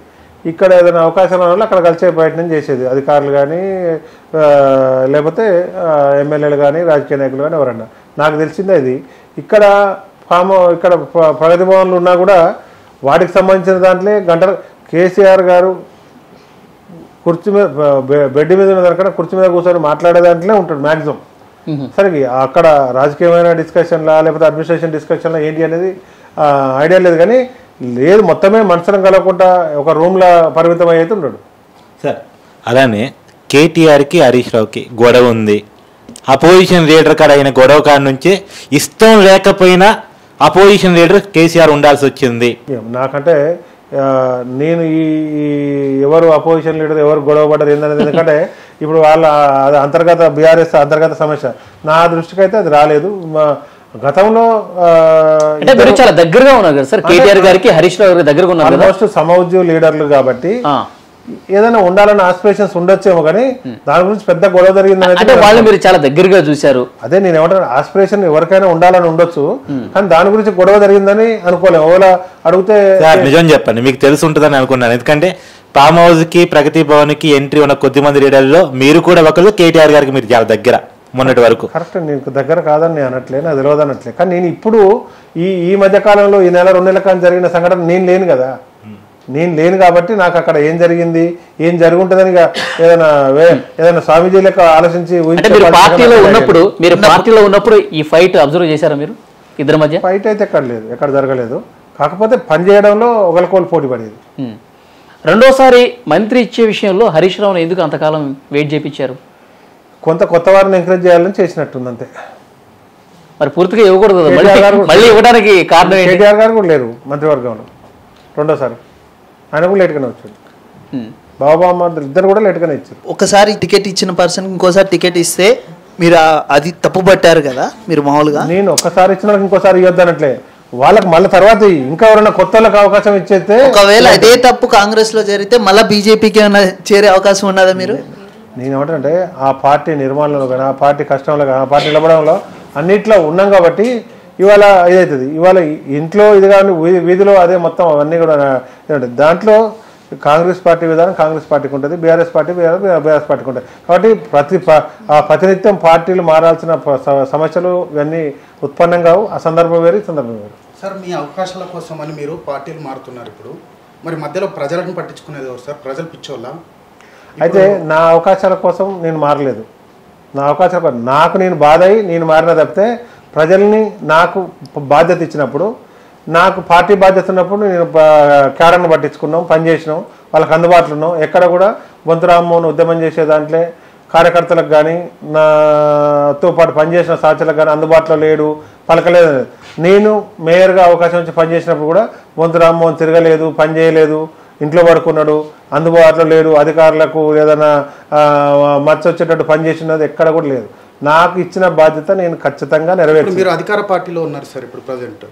ఇక్కడ ఏదైనా అవకాశం వల్ల అక్కడ కలిసే ప్రయత్నం చేసేది అధికారులు కానీ, లేకపోతే ఎమ్మెల్యేలు కానీ, రాజకీయ నాయకులు కానీ ఎవరన్నా. నాకు తెలిసిందే ఇది. ఇక్కడ ప్రగతి భవన్లు ఉన్నా కూడా వాటికి సంబంధించిన దాంట్లో గంటలు కేసీఆర్ గారు కుర్చీ మీద బెడ్ మీద ఉన్న దానికన్నా కుర్చీ మీద కూర్చొని మాట్లాడే దాంట్లో ఉంటాడు మ్యాక్సిమం. సరే, అక్కడ రాజకీయమైన డిస్కషన్లా లేకపోతే అడ్మినిస్ట్రేషన్ డిస్కషన్లా ఏంటి అనేది ఐడియా లేదు. కానీ లేదు, మొత్తమే మనసులను కలవకుండా ఒక రూమ్లో పరిమితం అయితే ఉన్నాడు సార్. అలానే కేటీఆర్కి హరీష్ రావుకి గొడవ ఉంది. అపోజిషన్ లీడర్ కాడ అయిన గొడవ కాడ నుంచే ఇష్టం లేకపోయినా అపోజిషన్ లీడర్ కేసీఆర్ ఉండాల్సి వచ్చింది. నాకంటే నేను ఈ ఎవరు అపోజిషన్ లీడర్ ఎవరు గొడవ పడ్డారు ఏందనేది, ఎందుకంటే ఇప్పుడు వాళ్ళ అంతర్గత బీఆర్ఎస్ అంతర్గత సమస్య. నా దృష్టికి అయితే అది రాలేదు. గతంలో మీరు చాలా దగ్గరగా ఉన్నారు కదా సార్ కేటీఆర్ గారికి, హరీష్ రావు గారికి దగ్గరగా ఉన్నారు. ఆల్మోస్ట్ సమౌజ్య లీడర్లు కాబట్టి ఏదైనా ఉండాలన్న ఆస్పిరేషన్స్ ఉండొచ్చేమో, కానీ దాని గురించి పెద్ద గొడవ జరిగింది వాళ్ళు మీరు చాలా దగ్గరగా చూశారు. అదే నేను ఏమంటాను, ఆస్పిరేషన్ ఎవరికైనా ఉండాలని ఉండొచ్చు, కానీ దాని గురించి గొడవ జరిగిందని అనుకోలేము. ఓలా అడిగితే నిజం చెప్పండి, మీకు తెలిసి ఉంటుందని అనుకున్నాను. ఎందుకంటే ఫామ్ హౌస్ కి ప్రగతి భవన్ కి ఎంట్రీ ఉన్న కొద్ది మంది లీడర్లో మీరు కూడా ఒకరు. కేటీఆర్ గారికి మీరు చాలా దగ్గర మొన్నటి వరకు. కరెక్ట్, నీకు దగ్గర కాదని నేను అనట్లే, నాకు తెలియదు అనట్లే. కానీ నేను ఇప్పుడు ఈ మధ్య కాలంలో ఈ నెల 2 నెలల కానీ జరిగిన సంఘటన నేను లేను కదా. నేను లేను కాబట్టి నాకు అక్కడ ఏం జరిగింది, ఏం జరుగుంటుందని ఏదైనా స్వామీజీ లెక్క ఆలోచించి పార్టీలో ఉన్నప్పుడు ఈ ఫైట్ అబ్జర్వ్ చేశారా మీరు? ఇద్దరి మధ్య ఫైట్ అయితే ఎక్కడ జరగలేదు. కాకపోతే పని చేయడంలో ఒకరికొకరు పోటీ పడేది. రెండోసారి మంత్రి ఇచ్చే విషయంలో హరీష్ రావును ఎందుకు అంతకాలం వెయిట్ చేయించారు? కొత్త వారిని ఎంకరేజ్ చేయాలని చేసినట్టుంది అంతే. మరి పూర్తిగా ఇవ్వకూడదు, మళ్ళీ ఇవ్వడానికి కారణం కేటీఆర్ గారు కూడా లేరు మంత్రివర్గంలో రెండోసారి. ఆయన కూడా లేట్గానే వచ్చాడు. బాబా ఇద్దరు కూడా లేట్గానే ఇచ్చారు. ఒకసారి టికెట్ ఇచ్చిన పర్సన్ ఇంకోసారి టికెట్ ఇస్తే మీరు అది తప్పు పట్టారు కదా మీరు మామూలుగా. నేను ఒక్కసారి ఇచ్చిన వాళ్ళకి ఇంకోసారి ఇవ్వద్దనట్లే, వాళ్ళకి మళ్ళీ తర్వాత ఇంకా ఎవరైనా కొత్త వాళ్ళకి అవకాశం ఇచ్చేస్తే. ఒకవేళ అదే తప్పు కాంగ్రెస్ లో జరిగితే మళ్ళీ బీజేపీకి ఏమైనా చేరే అవకాశం ఉన్నదా మీరు? నేను ఏమంటానంటే ఆ పార్టీ నిర్మాణంలో కానీ, ఆ పార్టీ కష్టంలో కానీ, ఆ పార్టీ నిలబడంలో అన్నిట్లో ఉన్నాం కాబట్టి ఇవాళ ఇదవుతుంది. ఇవాళ ఇంట్లో ఇది కానీ వీధిలో అదే మొత్తం అవన్నీ కూడా దాంట్లో కాంగ్రెస్ పార్టీ విధానం కాంగ్రెస్ పార్టీకి ఉంటుంది, బీఆర్ఎస్ పార్టీ బీఆర్ఎస్ పార్టీకి ఉంటుంది. కాబట్టి ప్రతినిత్యం పార్టీలు మారాల్సిన సమస్యలు ఇవన్నీ ఉత్పన్నం కావు. ఆ సందర్భం వేరు, ఈ సందర్భం వేరు. సార్, మీ అవకాశాల కోసం అని మీరు పార్టీలు మారుతున్నారు. ఇప్పుడు మరి మధ్యలో ప్రజలను పట్టించుకునేది ఎవరు సార్? ప్రజలు పిచ్చోళ్ళ? అయితే నా అవకాశాల కోసం నేను మారలేదు. నా అవకాశాల కోసం నాకు నేను బాధ అయ్యి నేను మారిన తప్పితే ప్రజల్ని నాకు బాధ్యత ఇచ్చినప్పుడు, నాకు పార్టీ బాధ్యత ఉన్నప్పుడు నేను క్యాడర్ను పట్టించుకున్నాం, పనిచేసినాం, వాళ్ళకి అందుబాటులో ఉన్నాం. ఎక్కడ కూడా బొంతు రామ్మోహన్ ఉద్యమం చేసే దాంట్లో కార్యకర్తలకు కానీ నాతో పాటు పనిచేసిన సాక్షులకు కానీ అందుబాటులో లేడు, పలకలేదు. నేను మేయర్గా అవకాశం వచ్చి పనిచేసినప్పుడు కూడా బొంతు రామ్మోహన్ తిరగలేదు, పని చేయలేదు, ఇంట్లో పడుకున్నాడు, అందుబాటులో లేడు, అధికారులకు ఏదైనా మచ్చ వచ్చేటట్టు పనిచేసినది ఎక్కడ కూడా లేదు. నాకు ఇచ్చిన బాధ్యత నేను ఖచ్చితంగా నెరవేర్చాను. మీరు అధికార పార్టీలో ఉన్నారు సార్ ఇప్పుడు ప్రజెంట్.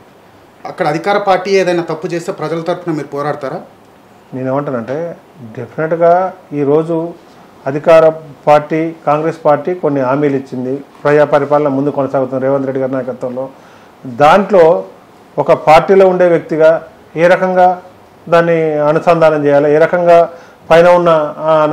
అక్కడ అధికార పార్టీ ఏదైనా తప్పు చేస్తే ప్రజల తరఫున మీరు పోరాడతారా? నేనేమంటానంటే డెఫినెట్గా ఈరోజు అధికార పార్టీ కాంగ్రెస్ పార్టీ కొన్ని హామీలు ఇచ్చింది, ప్రజా పరిపాలన ముందు కొనసాగుతుంది రేవంత్ రెడ్డి గారి నాయకత్వంలో. దాంట్లో ఒక పార్టీలో ఉండే వ్యక్తిగా ఏ రకంగా దాన్ని అనుసంధానం చేయాలి, ఏ రకంగా పైన ఉన్న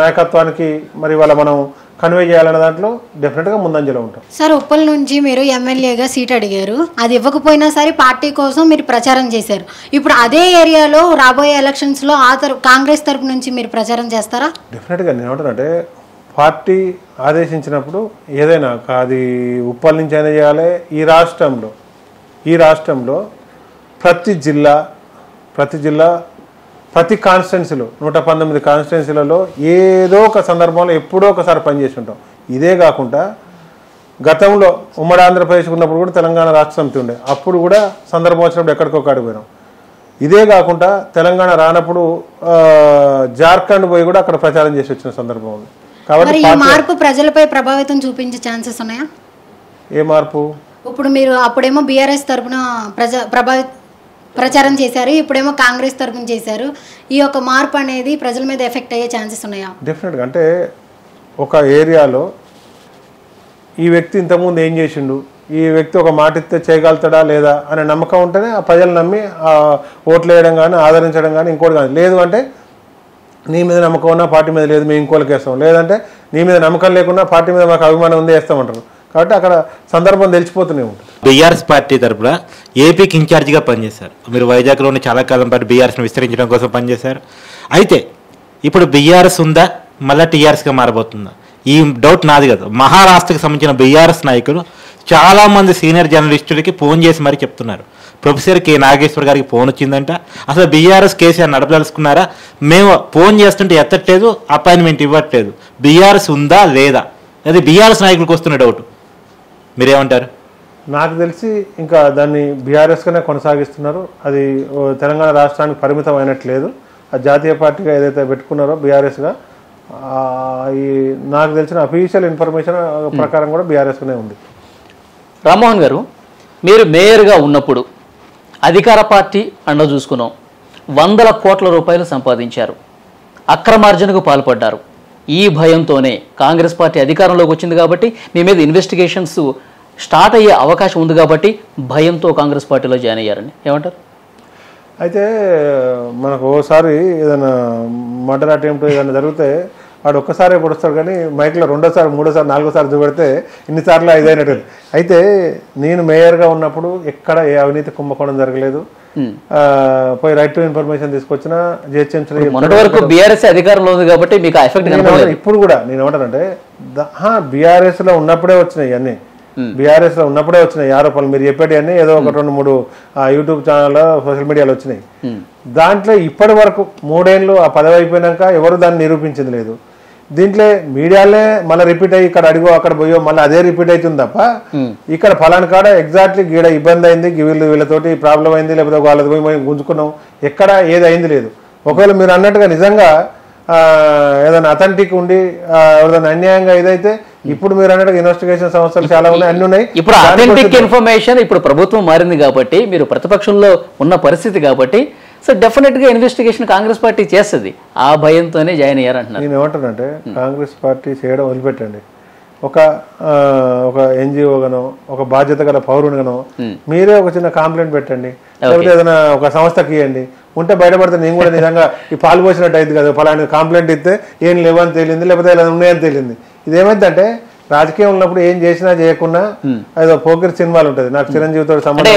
నాయకత్వానికి మరి వాళ్ళ మనం కన్వే చేయాలనే దాంట్లో డెఫినెట్గా ముందంజలో ఉంటాం. సార్, ఉప్పల్ నుంచి మీరు ఎమ్మెల్యేగా సీట్ అడిగారు, అది ఇవ్వకపోయినా సరే పార్టీ కోసం మీరు ప్రచారం చేశారు. ఇప్పుడు అదే ఏరియాలో రాబోయే ఎలక్షన్స్లో కాంగ్రెస్ తరపు నుంచి మీరు ప్రచారం చేస్తారా? డెఫినెట్గా నేను ఏమంటానంటే పార్టీ ఆదేశించినప్పుడు ఏదైనా అది ఉప్పల్ నుంచి అయినా చేయాలి. ఈ రాష్ట్రంలో ప్రతి జిల్లా ప్రతి కాన్స్టిట్యున్సీలో 119 కాన్స్టిట్యున్సీలలో ఏదో ఒక సందర్భంలో ఎప్పుడో ఒకసారి పనిచేసి ఉంటాం. ఇదే కాకుండా గతంలో ఉమ్మడి ఆంధ్రప్రదేశ్ ఉన్నప్పుడు కూడా తెలంగాణ రాష్ట్ర సమితి ఉండే, అప్పుడు కూడా సందర్భం వచ్చినప్పుడు ఎక్కడికొక అడిగిపోయినాం. ఇదే కాకుండా తెలంగాణ రానప్పుడు జార్ఖండ్ పోయి కూడా అక్కడ ప్రచారం చేసి వచ్చిన సందర్భం ఉంది. కాబట్టి ఈ మార్పు ప్రజలపై ప్రభావితం చూపించే ఛాన్సెస్ ఉన్నాయా? ఏ మార్పు? ఇప్పుడు మీరు అప్పుడేమో బీఆర్ఎస్ తరపున ప్రచారం చేశారు, ఇప్పుడేమో కాంగ్రెస్ తరపున చేశారు. ఈ యొక్క మార్పు అనేది ప్రజల మీద ఎఫెక్ట్ అయ్యే ఛాన్సెస్ ఉన్నాయా? డెఫినెట్గా. అంటే ఒక ఏరియాలో ఈ వ్యక్తి ఇంతకుముందు ఏం చేసిండు, ఈ వ్యక్తి ఒక మాట ఇస్తే చేయగలుగుతాడా లేదా అనే నమ్మకం ఉంటేనే ఆ ప్రజలు నమ్మి ఓట్లు వేయడం కానీ ఆదరించడం కానీ ఇంకోటి కానీ. లేదు అంటే నీ మీద నమ్మకం ఉన్నా పార్టీ మీద లేదు మేము ఇంకోళ్ళకి వేస్తాం, లేదంటే నీ మీద నమ్మకం లేకున్నా పార్టీ మీద మాకు అభిమానం ఉంది వేస్తామంటారు. కాబట్టి అక్కడ సందర్భం తెలిసిపోతూనే ఉంటుంది. బీఆర్ఎస్ పార్టీ తరఫున ఏపీకి ఇన్ఛార్జిగా పనిచేశారు మీరు. వైజాగ్లోని చాలా కాలం పాటు బీఆర్ఎస్ని విస్తరించడం కోసం పనిచేశారు. అయితే ఇప్పుడు బీఆర్ఎస్ ఉందా, మళ్ళీ టీఆర్ఎస్గా మారబోతుందా? ఈ డౌట్ నాది కాదు. మహారాష్ట్రకు సంబంధించిన బీఆర్ఎస్ నాయకులు చాలామంది సీనియర్ జర్నలిస్టులకి ఫోన్ చేసి మరీ చెప్తున్నారు. ప్రొఫెసర్ కె నాగేశ్వర్ గారికి ఫోన్ వచ్చిందంట, అసలు బీఆర్ఎస్ కేసీఆర్ నడపదలుచుకున్నారా, మేము ఫోన్ చేస్తుంటే ఎత్తట్లేదు, అపాయింట్మెంట్ ఇవ్వట్లేదు, బీఆర్ఎస్ ఉందా లేదా, అది బీఆర్ఎస్ నాయకులకు వస్తున్న డౌట్. మీరేమంటారు? నాకు తెలిసి ఇంకా దాన్ని బీఆర్ఎస్గానే కొనసాగిస్తున్నారు. అది తెలంగాణ రాష్ట్రానికి పరిమితం అయినట్లేదు. ఆ జాతీయ పార్టీగా ఏదైతే పెట్టుకున్నారో బీఆర్ఎస్గా, ఈ నాకు తెలిసిన అఫీషియల్ ఇన్ఫర్మేషన్ ప్రకారం కూడా బీఆర్ఎస్గానే ఉంది. రామ్మోహన్ గారు, మీరు మేయర్గా ఉన్నప్పుడు అధికార పార్టీ అండ చూసుకున్నాం, 100 కోట్ల రూపాయలు సంపాదించారు, అక్రమార్జనకు పాల్పడ్డారు. ఈ భయంతోనే కాంగ్రెస్ పార్టీ అధికారంలోకి వచ్చింది కాబట్టి మీ మీద ఇన్వెస్టిగేషన్స్ స్టార్ట్ అయ్యే అవకాశం ఉంది కాబట్టి భయంతో కాంగ్రెస్ పార్టీలో జాయిన్ అయ్యారని ఏమంటారు? అయితే మనకు ఓసారి ఏదైనా మర్డర్ అటెంప్ట్ ఏదైనా జరిగితే వాడు ఒక్కసారి పొడుస్తాడు, కానీ మైక్లో 2వ సారి 3వ సారి 4వ సారి చూపెడితే ఇన్నిసార్లు ఇదైనట్టు. అయితే నేను మేయర్గా ఉన్నప్పుడు ఎక్కడ ఏ అవినీతి కుంభకోణం జరగలేదు. పోయి రైట్ టు ఇన్ఫర్మేషన్ తీసుకొచ్చిన జిహెచ్ఎంసీ మొన్నటి వరకు బీఆర్ఎస్ అధికారంలో ఉంది కాబట్టి మీకు ఎఫెక్ట్ కనపడలేదు. ఇప్పుడు కూడా నేను ఏమంటానంటే బీఆర్ఎస్ లో ఉన్నప్పుడే వచ్చినాయి అన్నీ, బీఆర్ఎస్ లో ఉన్నప్పుడే వచ్చినాయి ఆరోపణలు. మీరు చెప్పేటి అన్నీ ఏదో 1-2-3 యూట్యూబ్ ఛానల్ సోషల్ మీడియాలో వచ్చినాయి. దాంట్లో ఇప్పటి వరకు 3 ఏళ్ళు ఆ పదవి అయిపోయినాక ఎవరు దాన్ని నిరూపించింది లేదు. దీంట్లో మీడియాలే మళ్ళీ రిపీట్ అయ్యి ఇక్కడ అడిగో అక్కడ పోయో మళ్ళీ అదే రిపీట్ అవుతుంది తప్ప ఇక్కడ ఫలానా కాడ ఎగ్జాక్ట్లీ గీడ ఇబ్బంది అయింది, వీళ్ళతోటి ప్రాబ్లం అయింది, లేకపోతే వాళ్ళది పోయి మేము గుంజుకున్నాం, ఎక్కడ ఏది అయింది లేదు. ఒకవేళ మీరు అన్నట్టుగా నిజంగా ఏదైనా అథెంటిక్ ఉండి ఎవరైనా అన్యాయంగా ఇదైతే ఇప్పుడు మీరు అన్నట్టుగా ఇన్వెస్టిగేషన్ సంస్థలు చాలా ఉన్నాయి, అన్ని ఉన్నాయి. ఇప్పుడు అథెంటిక్ ఇన్ఫర్మేషన్ ఇప్పుడు ప్రభుత్వం మారింది కాబట్టి, మీరు ప్రతిపక్షంలో ఉన్న పరిస్థితి కాబట్టి, సో డెఫినెట్గా ఇన్వెస్టిగేషన్ కాంగ్రెస్ పార్టీ చేస్తుంది. ఆ భయంతోనే జాయిన్ అయ్యారంటున్నారు. నేను ఏమంటానంటే కాంగ్రెస్ పార్టీ చేయడం వదిలిపెట్టండి. ఒక ఎన్జిఓగానో ఒక బాధ్యత గల పౌరునిగానో మీరే ఒక చిన్న కంప్లైంట్ పెట్టండి, లేకపోతే ఏదైనా ఒక సంస్థకి ఇవ్వండి. ఉంటే బయటపడితే నేను కూడా నిజంగా ఈ పాలు పోసినట్టు అయింది కదా, ఫలానా కంప్లైంట్ ఇస్తే ఏం లేవని తేలింది, లేకపోతే ఇలా ఉన్నాయని తేలింది. ఇదేమైందంటే రాజకీయం ఉన్నప్పుడు ఏం చేసినా చేయకుండా ఏదో పోకిరి సినిమాలు ఉంటుంది. నాకు చిరంజీవితో సంబంధం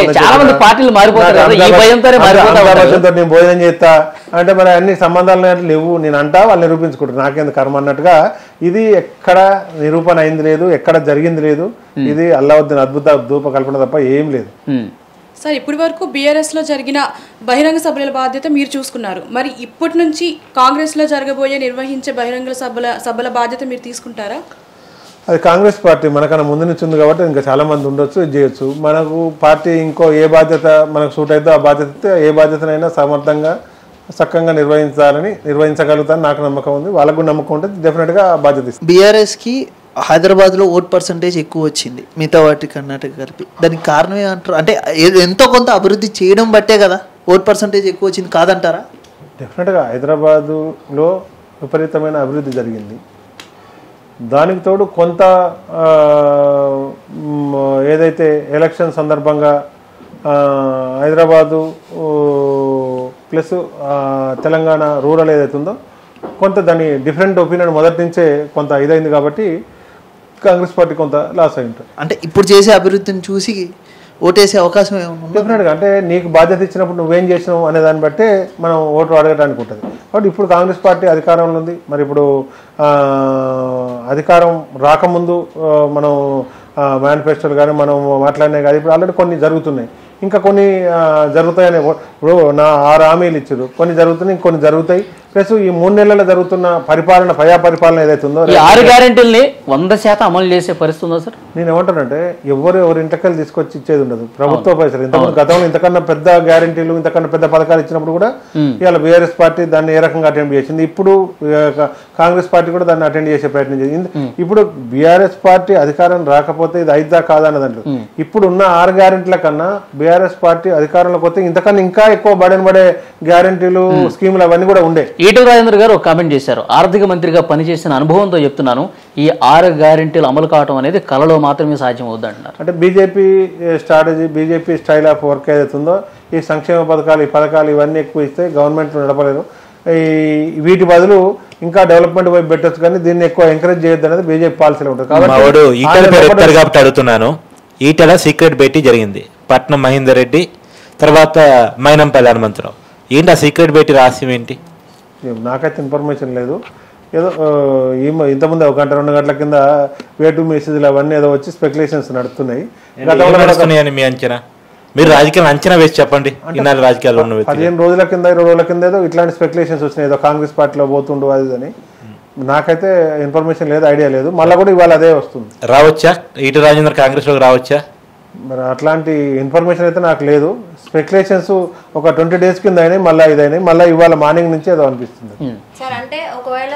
నేను భోజనం చేస్తా అంటే మరి అన్ని సంబంధాలు లేవు, నేను అంటా వాళ్ళు నిరూపించుకుంటారు, నాకేందుకు కర్మ అన్నట్టుగా. ఇది ఎక్కడ నిరూపణ అయింది లేదు, ఎక్కడ జరిగింది లేదు. ఇది అల్లావుద్దీన్ అద్భుత ధూప కల్పన తప్ప ఏం లేదు. సార్, ఇప్పటి వరకు బీఆర్ఎస్లో జరిగిన బహిరంగ సభల బాధ్యత మీరు చూసుకున్నారు. మరి ఇప్పటి నుంచి కాంగ్రెస్లో జరగబోయే నిర్వహించే బహిరంగ సభల బాధ్యత మీరు తీసుకుంటారా? అది కాంగ్రెస్ పార్టీ మనకన్నా ముందు నుంచి ఉంది కాబట్టి ఇంకా చాలా మంది ఉండొచ్చు, ఇది చేయొచ్చు. మనకు పార్టీ ఇంకో ఏ బాధ్యత మనకు సూట్ అయితే ఆ బాధ్యత, ఏ బాధ్యతనైనా సమర్థంగా చక్కగా నిర్వహించగలుగుతాను నాకు నమ్మకం ఉంది. వాళ్ళకు నమ్మకం ఉంటుంది, డెఫినెట్గా ఆ బాధ్యత ఇస్తుంది. బీఆర్ఎస్కి హైదరాబాద్లో ఓట్ పర్సంటేజ్ ఎక్కువ వచ్చింది మిగతా వాటి కర్ణాటక కలిపి. దానికి కారణం ఏమంటారు? అంటే ఎంతో కొంత అభివృద్ధి చేయడం బట్టే కదా ఓట్ పర్సంటేజ్ ఎక్కువ వచ్చింది కాదంటారా? డెఫినెట్గా హైదరాబాదులో విపరీతమైన అభివృద్ధి జరిగింది. దానికి తోడు కొంత ఏదైతే ఎలక్షన్ సందర్భంగా హైదరాబాదు ప్లస్ తెలంగాణ రూరల్ ఏదైతే ఉందో కొంత దాని డిఫరెంట్ ఒపీనియన్ మొదటి నుంచే కొంత ఇదైంది కాబట్టి కాంగ్రెస్ పార్టీ కొంత లాస్ అయి ఉంటుంది. అంటే ఇప్పుడు చేసే అభివృద్ధిని చూసి ఓటేసే అవకాశం ఏమన్నా? డెఫినెట్గా అంటే నీకు బాధ్యత ఇచ్చినప్పుడు నువ్వేం చేసినావు అనే దాన్ని బట్టే మనం ఓటు అడగడానికి ఉంటుంది. కాబట్టి ఇప్పుడు కాంగ్రెస్ పార్టీ అధికారంలో ఉంది. మరి ఇప్పుడు అధికారం రాకముందు మనం మేనిఫెస్టోలు కానీ మనం మాట్లాడినాయి కానీ ఇప్పుడు ఆల్రెడీ కొన్ని జరుగుతున్నాయి, ఇంకా కొన్ని జరుగుతాయని ఇప్పుడు 6 హామీలు ఇచ్చారు, కొన్ని జరుగుతున్నాయి, ఇంకొన్ని జరుగుతాయి. ప్లస్ ఈ 3 నెలల్లో జరుగుతున్న ప్రజా పరిపాలన ఏదైతే ఉందో 6 గ్యారెంటీల్ని 100% అమలు చేసే పరిస్థితి ఉందా సార్? నేను ఏమంటానంటే ఎవరి ఇంటకెళ్ళి తీసుకొచ్చి ఇచ్చేది ఉండదు. ప్రభుత్వ పైసలు ఇంతకుముందు గతంలో ఇంతకన్నా పెద్ద గ్యారెంటీలు ఇంతకన్నా పెద్ద పథకాలు ఇచ్చినప్పుడు కూడా ఇవాళ బీఆర్ఎస్ పార్టీ దాన్ని ఏ రకంగా అటెండ్ చేసింది, ఇప్పుడు కాంగ్రెస్ పార్టీ కూడా దాన్ని అటెండ్ చేసే ప్రయత్నం చేసింది. ఇప్పుడు బీఆర్ఎస్ పార్టీ అధికారం రాకపోతే ఇది అయిద్దా కాదా అన్నదంటారు. ఇప్పుడు ఉన్న 6 గ్యారెంటీల కన్నా బీఆర్ఎస్ పార్టీ అధికారంలోకి వస్తే ఇంతకన్నా ఇంకా ఎక్కువ పడే గ్యారెంటీలు స్కీములు అవన్నీ కూడా ఉండే. ఈటల రాజేందర్ గారు ఒక కామెంట్ చేశారు, ఆర్థిక మంత్రిగా పనిచేసిన అనుభవంతో చెప్తున్నాను, ఈ 6 గ్యారెంటీలు అమలు కావడం అనేది కళలో మాత్రమే సాధ్యం అవుద్ది అంటున్నారు. అంటే BJP strategy, BJP style of work ఏదైతే ఉందో ఈ సంక్షేమ పథకాలు ఈ పథకాలు ఇవన్నీ ఎక్కువ ఇస్తే గవర్నమెంట్ నడపలేరు, వీటి బదులు ఇంకా డెవలప్మెంట్ వైపు పెట్టచ్చు కానీ దీన్ని ఎక్కువ ఎంకరేజ్ చేయొద్దు అనేది బీజేపీ పాలసీలో ఉంటుంది. కాబట్టి అడుగుతున్నాను, ఈటల సీక్రెట్ భేటీ జరిగింది, పట్నం మహేందర్ రెడ్డి తర్వాత మైనంపల్లి హనుమంతరావు, ఏంటి ఆ సీక్రెట్ భేటీ రహస్యం ఏంటి? నాకైతే ఇన్ఫర్మేషన్ లేదు. ఏదో ఇంతకుముందు 1 గంట 2 గంటల కింద వేటు మెసేజ్లు అవన్నీ ఏదో వచ్చి స్పెక్యులేషన్స్ నడుస్తున్నాయి. మీ అంచనా, మీరు రాజకీయాలు అంచనా వేసి చెప్పండి. ఇన్నాళ్ళు రాజకీయాలు 15 రోజుల కింద 20 రోజుల కింద ఏదో ఇట్లాంటి స్పెక్యులేషన్స్ వచ్చినాయి, ఏదో కాంగ్రెస్ పార్టీలో పోతుండు అది అని. నాకైతే ఇన్ఫర్మేషన్ లేదు, ఐడియా లేదు. మళ్ళీ కూడా ఇవాళ అదే వస్తుంది. రావచ్చా ఈటల రాజేందర్ కాంగ్రెస్ లోకి రావచ్చా? మరి అట్లాంటి ఇన్ఫర్మేషన్ అయితే నాకు లేదు. స్పెక్యులేషన్స్ ఒక 20 days కింద అయినాయి, మళ్ళీ ఇదైనాయి, మళ్ళీ ఇవాళ మార్నింగ్ నుంచి ఏదో అనిపిస్తుంది. సార్ అంటే ఒకవేళ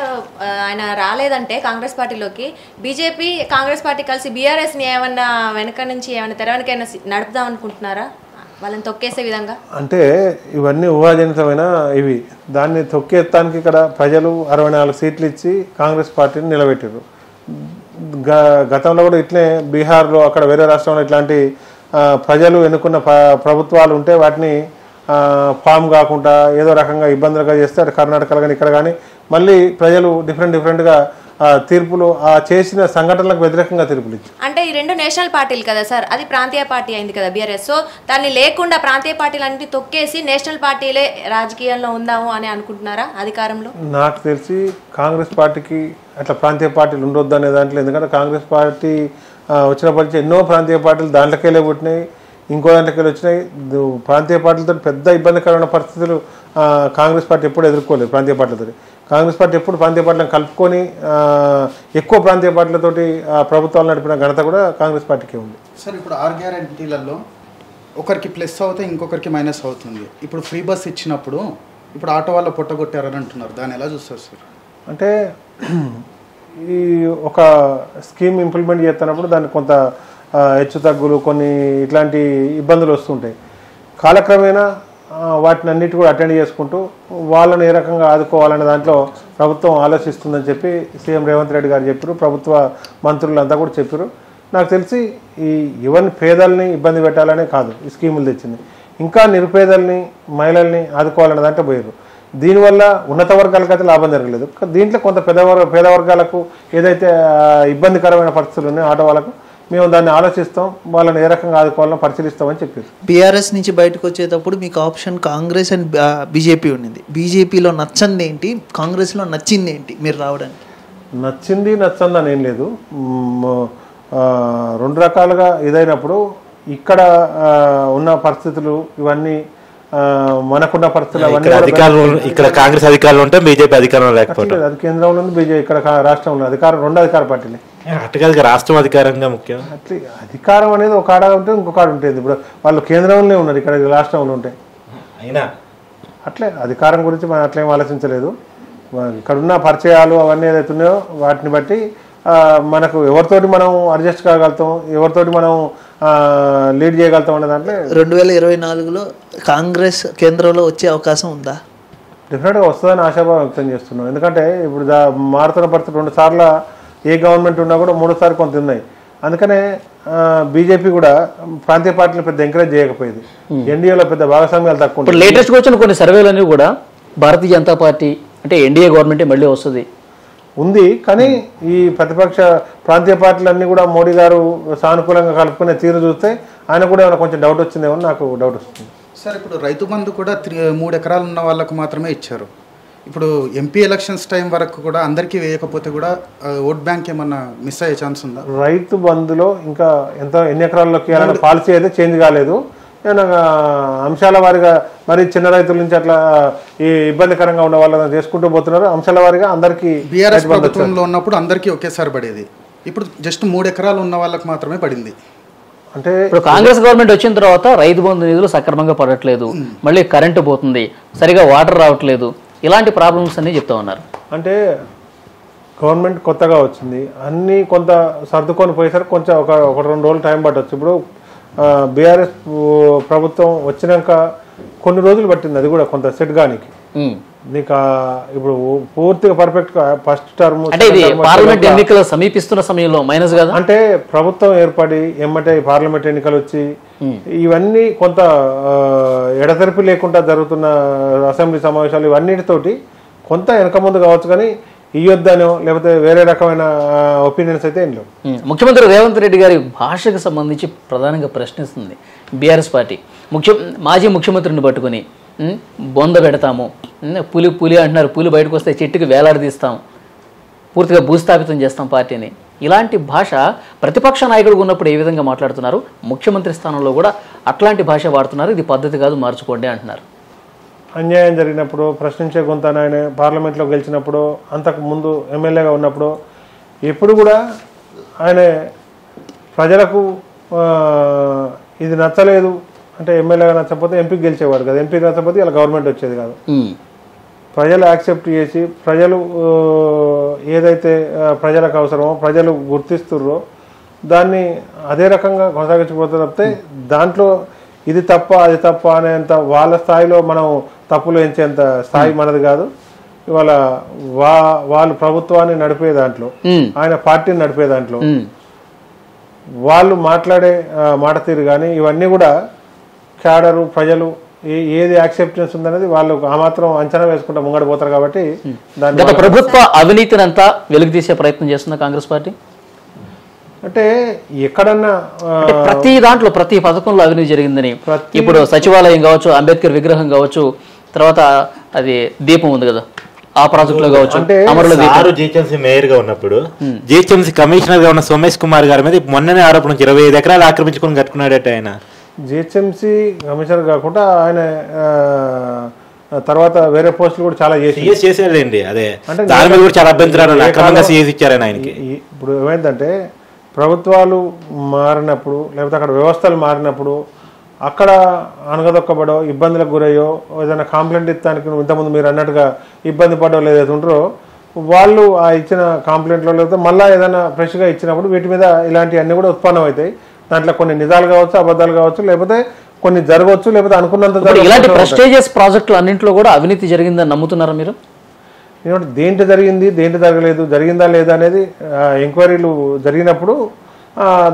ఆయన రాలేదంటే కాంగ్రెస్ పార్టీలోకి బీజేపీ కాంగ్రెస్ పార్టీ కలిసి బీఆర్ఎస్ని ఏమన్నా వెనక నుంచి ఏమైనా తెర వెనకైనా నడుపుదాం అనుకుంటున్నారా, వాళ్ళని తొక్కేసే విధంగా? అంటే ఇవన్నీ ఊహాజనితమైన ఇవి. దాన్ని తొక్కేస్తానికి ఇక్కడ ప్రజలు 64 సీట్లు ఇచ్చి కాంగ్రెస్ పార్టీని నిలబెట్టారు. గతంలో కూడా ఇట్లే బీహార్లో అక్కడ వేరే రాష్ట్రంలో ఇట్లాంటి ప్రజలు ఎన్నుకున్న ప్రభుత్వాలు ఉంటే వాటిని ఫామ్ కాకుండా ఏదో రకంగా ఇబ్బందులుగా చేస్తే అటు కర్ణాటకలో కానీ ఇక్కడ కానీ మళ్ళీ ప్రజలు డిఫరెంట్గా తీర్పులు ఆ చేసిన సంఘటనలకు వ్యతిరేకంగా తీర్పులు ఇచ్చారు. అంటే ఈ 2 నేషనల్ పార్టీలు కదా సార్, అది ప్రాంతీయ పార్టీ అయింది కదా బీఆర్ఎస్. సో దాన్ని లేకుండా ప్రాంతీయ పార్టీలన్నింటినీ తొక్కేసి నేషనల్ పార్టీలే రాజకీయాల్లో ఉందాము అని అనుకుంటున్నారా అధికారంలో? నాకు తెలిసి కాంగ్రెస్ పార్టీకి అట్లా ప్రాంతీయ పార్టీలు ఉండొద్దు అనే దాంట్లో, ఎందుకంటే కాంగ్రెస్ పార్టీ వచ్చినప్పటి నుంచి ఎన్నో ప్రాంతీయ పార్టీలు దాంట్లోకెళ్ళే పుట్టినాయి, ఇంకో దాంట్లోకి వచ్చినాయి. ప్రాంతీయ పార్టీలతో పెద్ద ఇబ్బందికరమైన పరిస్థితులు కాంగ్రెస్ పార్టీ ఎప్పుడు ఎదుర్కోలేదు. ప్రాంతీయ పార్టీలతో కాంగ్రెస్ పార్టీ ఎప్పుడు ప్రాంతీయ పార్టీలను కలుపుకొని ఎక్కువ ప్రాంతీయ పార్టీలతోటి ప్రభుత్వాలు నడిపిన ఘనత కూడా కాంగ్రెస్ పార్టీకే ఉంది. సార్ ఇప్పుడు 6 గ్యారెంటీలలో ఒకరికి ప్లస్ అవుతే ఇంకొకరికి మైనస్ అవుతుంది. ఇప్పుడు ఫ్రీ బస్ ఇచ్చినప్పుడు ఇప్పుడు ఆటో వాళ్ళు పొట్టగొట్టారని అంటున్నారు, దాన్ని ఎలా చూస్తారు సార్? అంటే ఈ ఒక స్కీమ్ ఇంప్లిమెంట్ చేస్తున్నప్పుడు దానికి కొంత హెచ్చు తగ్గులు కొన్ని ఇట్లాంటి ఇబ్బందులు వస్తుంటాయి. కాలక్రమేణా వాటిని అన్నిటి కూడా అటెండ్ చేసుకుంటూ వాళ్ళని ఏ రకంగా ఆదుకోవాలనే దాంట్లో ప్రభుత్వం ఆలోచిస్తుందని చెప్పి సీఎం రేవంత్ రెడ్డి గారు చెప్పారు, ప్రభుత్వ మంత్రులంతా కూడా చెప్పారు. నాకు తెలిసి ఈ పేదల్ని ఇబ్బంది పెట్టాలనే కాదు ఈ స్కీములు తెచ్చింది, ఇంకా నిరుపేదల్ని మహిళల్ని ఆదుకోవాలనే దాంట్లో పోయారు. దీనివల్ల ఉన్నత వర్గాలకు అయితే లాభం జరగలేదు. దీంట్లో కొంత పేద వర్గాలకు ఏదైతే ఇబ్బందికరమైన పరిస్థితులు ఉన్నాయో ఆటో వాళ్ళకు మేము దాన్ని ఆలోచిస్తాం, వాళ్ళని ఏ రకంగా ఆదుకోవాలని పరిశీలిస్తామని చెప్పారు. బీఆర్ఎస్ నుంచి బయటకు వచ్చేటప్పుడు మీకు ఆప్షన్ కాంగ్రెస్ అండ్ బీజేపీ ఉండింది. బీజేపీలో నచ్చంది ఏంటి, కాంగ్రెస్లో నచ్చింది ఏంటి మీరు రావడానికి? నచ్చింది నచ్చంది అని ఏం లేదు, 2 రకాలుగా ఇదైనప్పుడు ఇక్కడ ఉన్న పరిస్థితులు ఇవన్నీ మనకున్న పరిస్థితులు ఇక్కడ కాంగ్రెస్ అధికారులు ఉంటే బీజేపీ అధికారంలో లేకపోతే అది కేంద్రంలో ఉంది, బీజేపీ ఇక్కడ రాష్ట్రంలో అధికారం 2 అధికార పార్టీలే. అటుగా రాష్ట్రం అధికారంగా ముఖ్యం. అట్లా అధికారం అనేది ఒక ఆడ ఉంటే ఇంకొక ఆడ ఉంటుంది. ఇప్పుడు వాళ్ళు కేంద్రంలో ఉన్నారు, ఇక్కడ రాష్ట్రంలో ఉంటాయి. అయినా అట్లే అధికారం గురించి మనం అట్లేం ఆలోచించలేదు. ఇక్కడున్న పరిచయాలు అవన్నీ ఏదైతే ఉన్నాయో వాటిని బట్టి మనకు ఎవరితోటి మనం అడ్జస్ట్ కాగలుగుతాం, ఎవరితోటి మనం లీడ్ చేయగలుగుతాం అనే దాంట్లో 2024లో కాంగ్రెస్ కేంద్రంలో వచ్చే అవకాశం ఉందా? డెఫినెట్గా వస్తుందని ఆశాభావం వ్యక్తం చేస్తున్నాం. ఎందుకంటే ఇప్పుడు మారుతున్న పరిస్థితి 2 సార్లు ఏ గవర్నమెంట్ ఉన్నా కూడా 3వ సారి కొంత ఉన్నాయి. అందుకనే బీజేపీ కూడా ప్రాంతీయ పార్టీలు పెద్ద ఎంకరేజ్ చేయకపోయేది. ఎన్డీఏలో పెద్ద భాగస్వామ్యాలు తక్కువ. ఇప్పుడు లేటెస్ట్గా వచ్చిన కొన్ని సర్వేలన్నీ కూడా భారతీయ జనతా పార్టీ అంటే ఎన్డీఏ గవర్నమెంటే మళ్ళీ వస్తుంది ఉంది. కానీ ఈ ప్రతిపక్ష ప్రాంతీయ పార్టీలన్నీ కూడా మోడీ గారు సానుకూలంగా కలుపుకునే తీరు చూస్తే ఆయన కూడా ఏమైనా కొంచెం డౌట్ వచ్చిందేమో నాకు డౌట్ వస్తుంది. సార్ ఇప్పుడు రైతు బంధు కూడా 3 ఎకరాలు ఉన్న వాళ్ళకు మాత్రమే ఇచ్చారు. ఇప్పుడు ఎంపీ ఎలక్షన్స్ టైం వరకు కూడా అందరికీ వేయకపోతే కూడా ఓట్ బ్యాంక్ ఏమన్నా మిస్ అయ్యే ఛాన్స్ ఉందా? రైతు బంధులో ఇంకా ఎన్ని ఎకరాల్లోకి ఇవ్వాలన్న పాలసీ అయితే చేంజ్ కాలేదు. ఏమైనా అంశాల వారిగా మరి చిన్న రైతుల నుంచి అట్లా ఈ ఇబ్బందికరంగా ఉన్న వాళ్ళని చేసుకుంటూ పోతున్నారు. అంశాల వారిగా అందరికీ బీఆర్ఎస్ ప్రభుత్వంలో ఉన్నప్పుడు అందరికీ ఒకేసారి పడేది. ఇప్పుడు జస్ట్ 3 ఎకరాలు ఉన్న వాళ్ళకి మాత్రమే పడింది. అంటే ఇప్పుడు కాంగ్రెస్ గవర్నమెంట్ వచ్చిన తర్వాత రైతు బంధు నిధులు సక్రమంగా పడట్లేదు, మళ్ళీ కరెంటు పోతుంది, సరిగా వాటర్ రావట్లేదు, ఇలాంటి ప్రాబ్లమ్స్ అన్ని చెప్తా ఉన్నారు. అంటే గవర్నమెంట్ కొత్తగా వచ్చింది, అన్నీ కొంత సర్దుకొని పోయేసరికి కొంచెం ఒక 2 రోజులు టైం పట్టవచ్చు. ఇప్పుడు బీఆర్ఎస్ ప్రభుత్వం వచ్చినాక కొన్ని రోజులు పట్టింది, అది కూడా కొంత సెట్ గానికి. నీకు ఇప్పుడు పూర్తిగా పర్ఫెక్ట్ ఫస్ట్ టర్మ్ అంటే ఇది పార్లమెంట్ ఎన్నికలు సమీపిస్తున్న సమయంలో మైనస్ కదా. అంటే ప్రభుత్వం ఏర్పడి ఎమ్మటే పార్లమెంట్ ఎన్నికలు వచ్చి ఇవన్నీ కొంత ఎడతెరిపి లేకుండా జరుగుతున్న అసెంబ్లీ సమావేశాలు ఇవన్నిటితోటి కొంత వెనక ముందు కావచ్చు, కానీ ఇయ్యొద్దనో లేకపోతే వేరే రకమైన ఒపీనియన్స్ అయితే ఏం లేవు. ముఖ్యమంత్రి రేవంత్ రెడ్డి గారి భాషకు సంబంధించి ప్రధానంగా ప్రశ్నిస్తుంది బీఆర్ఎస్ పార్టీ. మాజీ ముఖ్యమంత్రిని పట్టుకుని బొంద పెడతాము, పులి అంటున్నారు, పులి బయటకు వస్తే చెట్టుకి వేలాడదీస్తాం, పూర్తిగా భూస్థాపితం చేస్తాం పార్టీని. ఇలాంటి భాష ప్రతిపక్ష నాయకుడు ఉన్నప్పుడు ఏ విధంగా మాట్లాడుతున్నారు, ముఖ్యమంత్రి స్థానంలో కూడా అట్లాంటి భాష వాడుతున్నారు. ఇది పద్ధతి కాదు, మార్చుకోండి అంటున్నారు. అన్యాయం జరిగినప్పుడు ప్రశ్నించే గొంతన ఆయన పార్లమెంట్లో గెలిచినప్పుడు, అంతకు ముందు ఎమ్మెల్యేగా ఉన్నప్పుడు ఎప్పుడు కూడా ఆయన ప్రజలకు ఇది నచ్చలేదు అంటే ఎమ్మెల్యేగా నచ్చకపోతే ఎంపీకి గెలిచేవాడు కదా, ఎంపీకి నచ్చకపోతే ఇలా గవర్నమెంట్ వచ్చేది కాదు. ప్రజలు యాక్సెప్ట్ చేసి ప్రజలు ఏదైతే ప్రజలకు అవసరమో ప్రజలు గుర్తిస్తుర్రో దాన్ని అదే రకంగా కొనసాగించకపోతే తప్పితే దాంట్లో ఇది తప్ప అది తప్ప అనేంత వాళ్ళ స్థాయిలో మనం తప్పులు ఎంచేంత స్థాయి మనది కాదు. ఇవాళ వాళ్ళు ప్రభుత్వాన్ని నడిపే దాంట్లో, ఆయన పార్టీని నడిపే దాంట్లో వాళ్ళు మాట్లాడే మాట తీరు కానీ ఇవన్నీ కూడా క్యాడరు ప్రజలు ఏది యాక్సెప్టెన్స్ ఉందనేది వాళ్ళు ఆ మాత్రం అంచనా వేసుకుంటా ముంగడ పోతారు. కాబట్టి గత ప్రభుత్వ అవినీతిని అంతా వెలుగు తీసే ప్రయత్నం చేస్తున్న కాంగ్రెస్ పార్టీ అంటే ఎక్కడన్నా ప్రతి దాంట్లో ప్రతి పథకంలో అవినీతి జరిగిందని, ఇప్పుడు సచివాలయం కావచ్చు, అంబేద్కర్ విగ్రహం కావచ్చు, తర్వాత అది దీపం ఉంది కదా ఆ ప్రాజెక్ట్ లో కావచ్చు, జిహెచ్ఎంసీ మేయర్ గా ఉన్నప్పుడు జిహెచ్ఎంసీ కమిషనర్ గా ఉన్న సోమేష్ కుమార్ గారి మీద మొన్ననే ఆరోపణ 25 ఎకరాలు ఆక్రమించుకొని కట్టుకున్నాడట ఆయన. జిహెచ్ఎంసీ కమిషనర్ కాకుండా ఆయన తర్వాత వేరే పోస్టులు కూడా చాలా చేసేదండి. అదే దాని మీద కూడా చాలా అభ్యంతరాలు అక్రమంగా సీఎస్ ఇచ్చారని ఆయనకి. ఇప్పుడు ఏమైందంటే ప్రభుత్వాలు మారినప్పుడు లేకపోతే అక్కడ వ్యవస్థలు మారినప్పుడు అక్కడ అనగదొక్కబడో ఇబ్బందులకు గురయ్యో ఏదైనా కంప్లైంట్ ఇస్తానికి ఇంతకుముందు మీరు అన్నట్టుగా ఇబ్బంది పడో ఏదైతే ఉంటారో వాళ్ళు ఆ ఇచ్చిన కంప్లైంట్లో లేకపోతే మళ్ళీ ఏదైనా ఫ్రెష్గా ఇచ్చినప్పుడు వీటి మీద ఇలాంటివన్నీ కూడా ఉత్పన్నం అవుతాయి. దాంట్లో కొన్ని నిజాలు కావచ్చు, అబద్ధాలు కావచ్చు, లేకపోతే కొన్ని జరగవచ్చు, లేకపోతే అనుకున్నంత. ఇలాంటి ప్రెస్టీజియస్ ప్రాజెక్టులు అన్నింటిలో కూడా అవినీతి జరిగిందని నమ్ముతున్నారా మీరు? దేంట్లో జరిగింది, దేంట్లో జరగలేదు, జరిగిందా లేదా అనేది ఎంక్వైరీలు జరిగినప్పుడు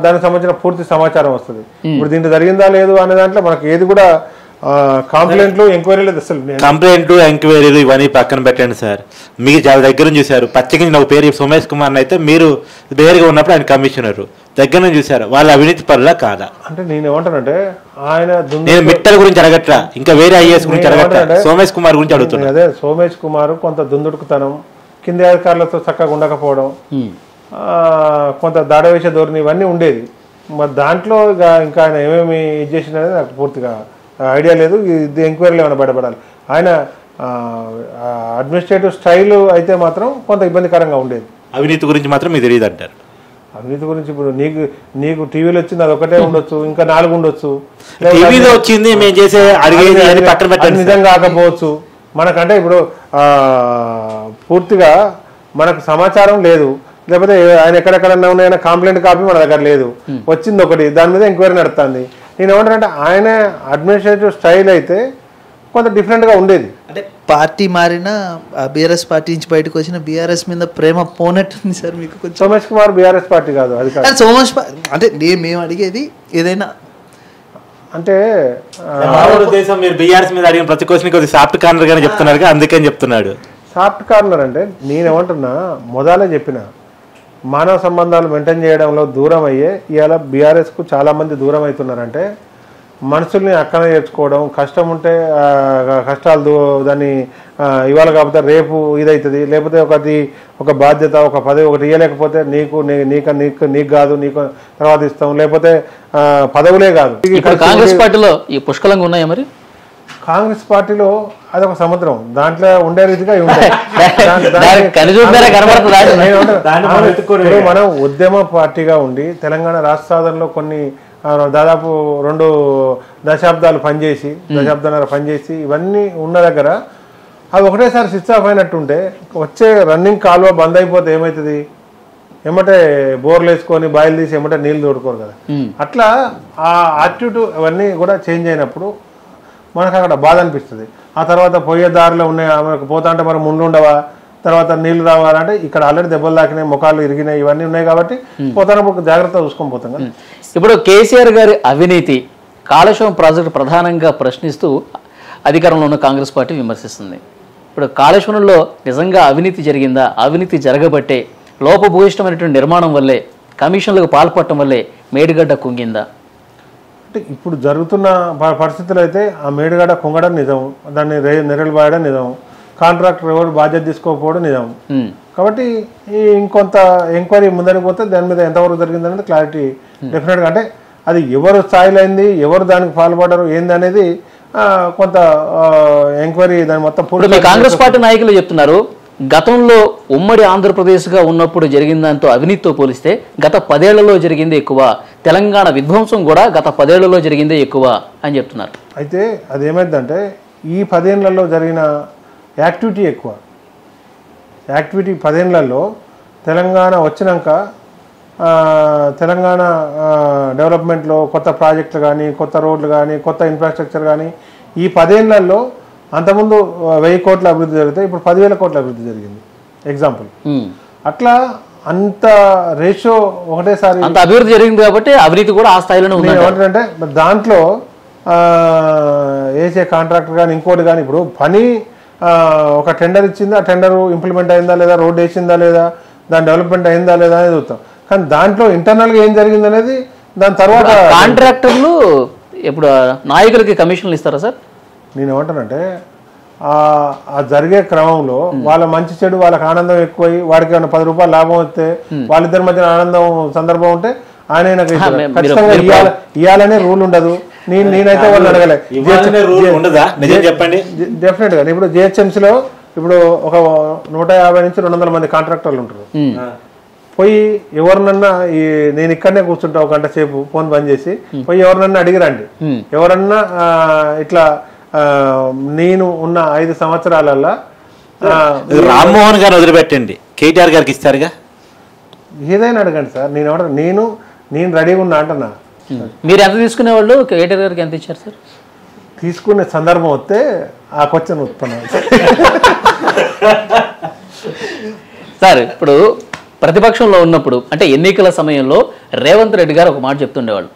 దానికి సంబంధించిన పూర్తి సమాచారం వస్తుంది. ఇప్పుడు దీంట్లో జరిగిందా లేదు అనే దాంట్లో మనకి ఏది కూడా కంప్లైంట్లు ఎంక్వైరీలు అసలు కంప్లైంట్లు ఎంక్వైరీలు ఇవన్నీ పక్కన పెట్టండి సార్. మీకు చాలా దగ్గర నుంచి చూశారు. పచ్చకి ఒక పేరు సోమేష్ కుమార్ అయితే మీరు వేరుగా ఉన్నప్పుడు ఆయన కమిషనర్ దగ్గర నుంచి చూశారు. వాళ్ళ అవినీతి పరులా కాదా అంటే నేను ఏమంటానంటే ఆయన నేను మిట్టల గురించి అడగట్లా, ఇంకా వేరే ఐఏఎస్ గురించి అడగట్లా, సోమేష్ కుమార్ గురించి అడుగుతున్నా. అదే సోమేష్ కుమార్ కొంత దుందుడుకుతనం, కింది అధికారులతో చక్కగా ఉండకపోవడం, కొంత దాడవేష ధోరణి ఇవన్నీ ఉండేది. మరి దాంట్లో ఇంకా ఆయన ఏమేమి ఇది చేసినది నాకు పూర్తిగా ఐడియా లేదు. ఇది ఎంక్వైరీలు ఏమైనా బయటపడాలి. ఆయన అడ్మినిస్ట్రేటివ్ స్టైల్ అయితే మాత్రం కొంత ఇబ్బందికరంగా ఉండేది. అవినీతి గురించి మాత్రం మీకు తెలియదు అంటారు. అవినీతి గురించి ఇప్పుడు నీకు టీవీలో వచ్చింది అది ఒకటే ఉండొచ్చు, ఇంకా 4 ఉండొచ్చు, వచ్చింది మేము చేసే నిజం కాకపోవచ్చు. మనకంటే ఇప్పుడు పూర్తిగా మనకు సమాచారం లేదు, లేకపోతే ఆయన ఎక్కడెక్కడన్నా ఉన్నాయన్న కంప్లైంట్ కాపీ మన దగ్గర లేదు, వచ్చింది ఒకటి, దాని మీద ఎంక్వైరీ నడుస్తుంది. నేను ఏమంటానంటే ఆయన అడ్మినిస్ట్రేటివ్ స్టైల్ అయితే కొంత డిఫరెంట్గా ఉండేది. అంటే పార్టీ మారిన బీఆర్ఎస్ పార్టీ నుంచి బయటకు వచ్చిన బీఆర్ఎస్ మీద ప్రేమ పోనట్టుంది సార్ మీకు కొంచెం. సోమేష్ కుమార్ బీఆర్ఎస్ పార్టీ కాదు, అది కాదు. సోమేష్ అంటే మేము అడిగేది ఏదైనా అంటే ఉద్దేశం మీరు బీఆర్ఎస్ మీద అడిగిన ప్రతి క్వశ్చన్ కొద్దిగా సాఫ్ట్ కార్నర్ గానే చెప్తున్నారు, అందుకని చెప్తున్నాడు. సాఫ్ట్ కార్నర్ అంటే నేనేమంటున్నా, మొదలే చెప్పిన మానవ సంబంధాలు మెయింటైన్ చేయడంలో దూరం అయ్యే ఇవాళ బీఆర్ఎస్కు చాలామంది దూరం అవుతున్నారంటే మనుషుల్ని అక్కన చేర్చుకోవడం, కష్టం ఉంటే కష్టాలు దాన్ని ఇవాళ కాకపోతే రేపు ఇదవుతుంది, లేకపోతే ఒక బాధ్యత ఒక పదవి ఒకటి ఇవ్వలేకపోతే నీకు కాదు నీకు తర్వాత ఇస్తాం, లేకపోతే పదవులే కాదు. కాంగ్రెస్ పార్టీలో ఈ పుష్కలంగా ఉన్నాయా మరి? కాంగ్రెస్ పార్టీలో అదొక సముద్రం, దాంట్లో ఉండే రీతిగా ఉంటాయి. మనం ఉద్యమ పార్టీగా ఉండి తెలంగాణ రాష్ట్ర సాధనలో కొన్ని దాదాపు 2 దశాబ్దాలు పనిచేసి ఇవన్నీ ఉన్న దగ్గర అవి ఒకటేసారి స్విచ్ ఆఫ్ అయినట్టుంటే వచ్చే రన్నింగ్ కాలువ బంద్ అయిపోతే ఏమవుతుంది? ఏమంటే బోర్లు వేసుకొని బాయిలు తీసి ఏమంటే నీళ్ళు తోడుకోరు కదా. అట్లా ఆ యాటిట్యూడ్ అవన్నీ కూడా చేంజ్ అయినప్పుడు మనకు అక్కడ బాధ అనిపిస్తుంది. ఆ తర్వాత పోయే దారిలో ఉన్నాయి మనకు పోతా అంటే మనం ముందు ఉండవా, తర్వాత నీళ్లు రావాలంటే ఇక్కడ ఆల్రెడీ దెబ్బలు తాకినాయి, ముఖాలు ఇరిగినాయి, ఇవన్నీ ఉన్నాయి కాబట్టి పోతానప్పుడు జాగ్రత్తగా చూసుకొని పోతాం కదా. ఇప్పుడు కేసీఆర్ గారి అవినీతి కాళేశ్వరం ప్రాజెక్టు ప్రధానంగా ప్రశ్నిస్తూ అధికారంలో ఉన్న కాంగ్రెస్ పార్టీ విమర్శిస్తుంది. ఇప్పుడు కాళేశ్వరంలో నిజంగా అవినీతి జరిగిందా? అవినీతి జరగబట్టే లోపభూయిష్టమైనటువంటి నిర్మాణం వల్లే కమిషన్లకు పాల్పడటం వల్లే మేడిగడ్డ కుంగిందా? అంటే ఇప్పుడు జరుగుతున్న పరిస్థితులు అయితే ఆ మేడిగడ్డ కుంగడం నిజం, దాన్ని నిరలబాయడం నిజం, కాంట్రాక్టర్ ఎవరు బాధ్యత తీసుకోకపోవడం నిజం. కాబట్టి ఈ ఇంకొంత ఎంక్వైరీ ముందరికి పోతే దాని మీద ఎంతవరకు జరిగింది అనేది క్లారిటీ డెఫినెట్గా. అంటే అది ఎవరు స్థాయిలో అయింది, ఎవరు దానికి పాల్పడ్డారు ఏంది అనేది కొంత ఎంక్వైరీ దాని మొత్తం పూర్తి. కాంగ్రెస్ పార్టీ నాయకులు చెప్తున్నారు గతంలో ఉమ్మడి ఆంధ్రప్రదేశ్గా ఉన్నప్పుడు జరిగిన దాంతో అవినీతితో పోలిస్తే గత 10 ఏళ్లలో జరిగిందే ఎక్కువ, తెలంగాణ విధ్వంసం కూడా గత 10 ఏళ్లలో జరిగిందే ఎక్కువ అని చెప్తున్నారు. అయితే అదేమైందంటే ఈ 10 ఏళ్లలో జరిగిన యాక్టివిటీ ఎక్కువ. యాక్టివిటీ 10 ఏళ్లలో తెలంగాణ వచ్చినాక తెలంగాణ డెవలప్మెంట్లో కొత్త ప్రాజెక్టులు కానీ, కొత్త రోడ్లు కానీ, కొత్త ఇన్ఫ్రాస్ట్రక్చర్ కానీ ఈ 10 ఏళ్లలో అంతకుముందు 1000 కోట్ల అభివృద్ధి జరిగితే ఇప్పుడు 10,000 కోట్ల అభివృద్ధి జరిగింది ఎగ్జాంపుల్. అట్లా అంత రేషియో ఒకటేసారి అంత అభివృద్ధి జరిగింది కాబట్టి అవినీతి కూడా ఆ స్థాయిలోనే ఉంది. ఏమంటారంటే దాంట్లో వేసే కాంట్రాక్టర్ కానీ ఇంకోటి కానీ ఇప్పుడు పని ఒక టెండర్ ఇచ్చింది, ఆ టెండర్ ఇంప్లిమెంట్ అయిందా లేదా, రోడ్ వేసిందా లేదా, దాని డెవలప్మెంట్ అయిందా లేదా అనేది చూస్తాం. కానీ దాంట్లో ఇంటర్నల్గా ఏం జరిగింది అనేది దాని తర్వాత కాంట్రాక్టర్లు ఇప్పుడు నాయకులకి కమిషన్లు ఇస్తారా సార్? నేను ఏమంటానంటే ఆ జరిగే క్రమంలో వాళ్ళ మంచి చెడు వాళ్ళకి ఆనందం ఎక్కువై వాడికి ఏమైనా 10 రూపాయలు లాభం వస్తే వాళ్ళిద్దరి మధ్య ఆనందం సందర్భం ఉంటే ఆయన ఖచ్చితంగా ఇవ్వాలనే రూల్ ఉండదు. నేనైతే వాళ్ళు అడగలే డెఫినెట్ గా. ఇప్పుడు జిహెచ్ఎంసీలో ఇప్పుడు ఒక 150 నుంచి 200 మంది కాంట్రాక్టర్లు ఉంటారు. పోయి ఎవరినన్నా నేను ఇక్కడనే కూర్చుంటా 1 గంట సేపు ఫోన్ బంద్ చేసి పోయి ఎవరినన్నా అడిగిరండి, ఎవరన్నా ఇట్లా నేను ఉన్న 5 సంవత్సరాలల్లా రామ్మోహన్ గారిని వదిలిపెట్టండి, కేటీఆర్ గారికి ఇస్తారుగా, ఏదైనా అడగండి సార్. నేను రెడీగా ఉన్నా అంటున్నా. మీరు ఎంత తీసుకునే వాళ్ళు కేటీఆర్ గారికి ఎంత ఇచ్చారు సార్? తీసుకునే సందర్భం వస్తే ఆ క్వశ్చన్ ఉత్పన్నం. సార్ ఇప్పుడు ప్రతిపక్షంలో ఉన్నప్పుడు అంటే ఎన్నికల సమయంలో రేవంత్ రెడ్డి గారు ఒక మాట చెప్తుండేవాళ్ళు,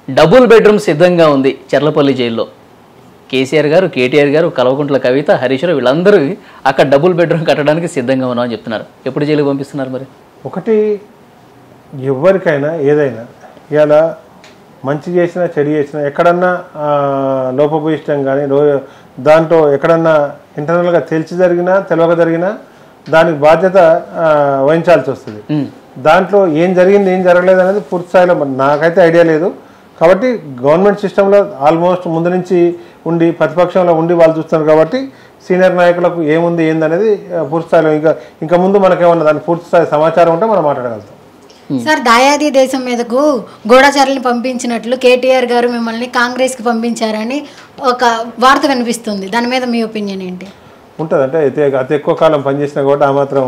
డబుల్ బెడ్రూమ్ సిద్ధంగా ఉంది చెర్లపల్లి జైల్లో. కేసీఆర్ గారు, కేటీఆర్ గారు, కల్వకుంట్ల కవిత, హరీష్ రావు వీళ్ళందరూ అక్కడ డబుల్ బెడ్రూమ్ కట్టడానికి సిద్ధంగా ఉన్నామని చెప్తున్నారు. ఎప్పుడు జైలుకి పంపిస్తున్నారు మరి? ఒకటి ఎవరికైనా ఏదైనా ఇలా మంచి చేసినా చెడు చేసినా ఎక్కడన్నా లోపభూయిష్టం కానీ దాంట్లో ఎక్కడన్నా ఇంటర్నల్గా తెలిసి జరిగినా తెలియక జరిగినా దానికి బాధ్యత వహించాల్సి వస్తుంది. దాంట్లో ఏం జరిగింది ఏం జరగలేదు అనేది పూర్తి స్థాయిలో నాకైతే ఐడియా లేదు. కాబట్టి గవర్నమెంట్ సిస్టంలో ఆల్మోస్ట్ ముందు నుంచి ఉండి ప్రతిపక్షంలో ఉండి వాళ్ళు చూస్తున్నారు కాబట్టి సీనియర్ నాయకులకు ఏముంది ఏందనేది పూర్తి స్థాయిలో ఇంకా ముందు మనకేమన్నా దాని పూర్తి స్థాయి సమాచారం ఉంటే మనం మాట్లాడగలుగుతాం. సార్ దాయాది దేశం మీదకు గూఢచారులను పంపించినట్లు కేటీఆర్ గారు మిమ్మల్ని కాంగ్రెస్కి పంపించారని ఒక వార్త కనిపిస్తుంది, దాని మీద మీ ఒపీనియన్ ఏంటి? ఉంటుంది అంటే అతి ఎక్కువ కాలం పనిచేసినా కూడా ఆ మాత్రం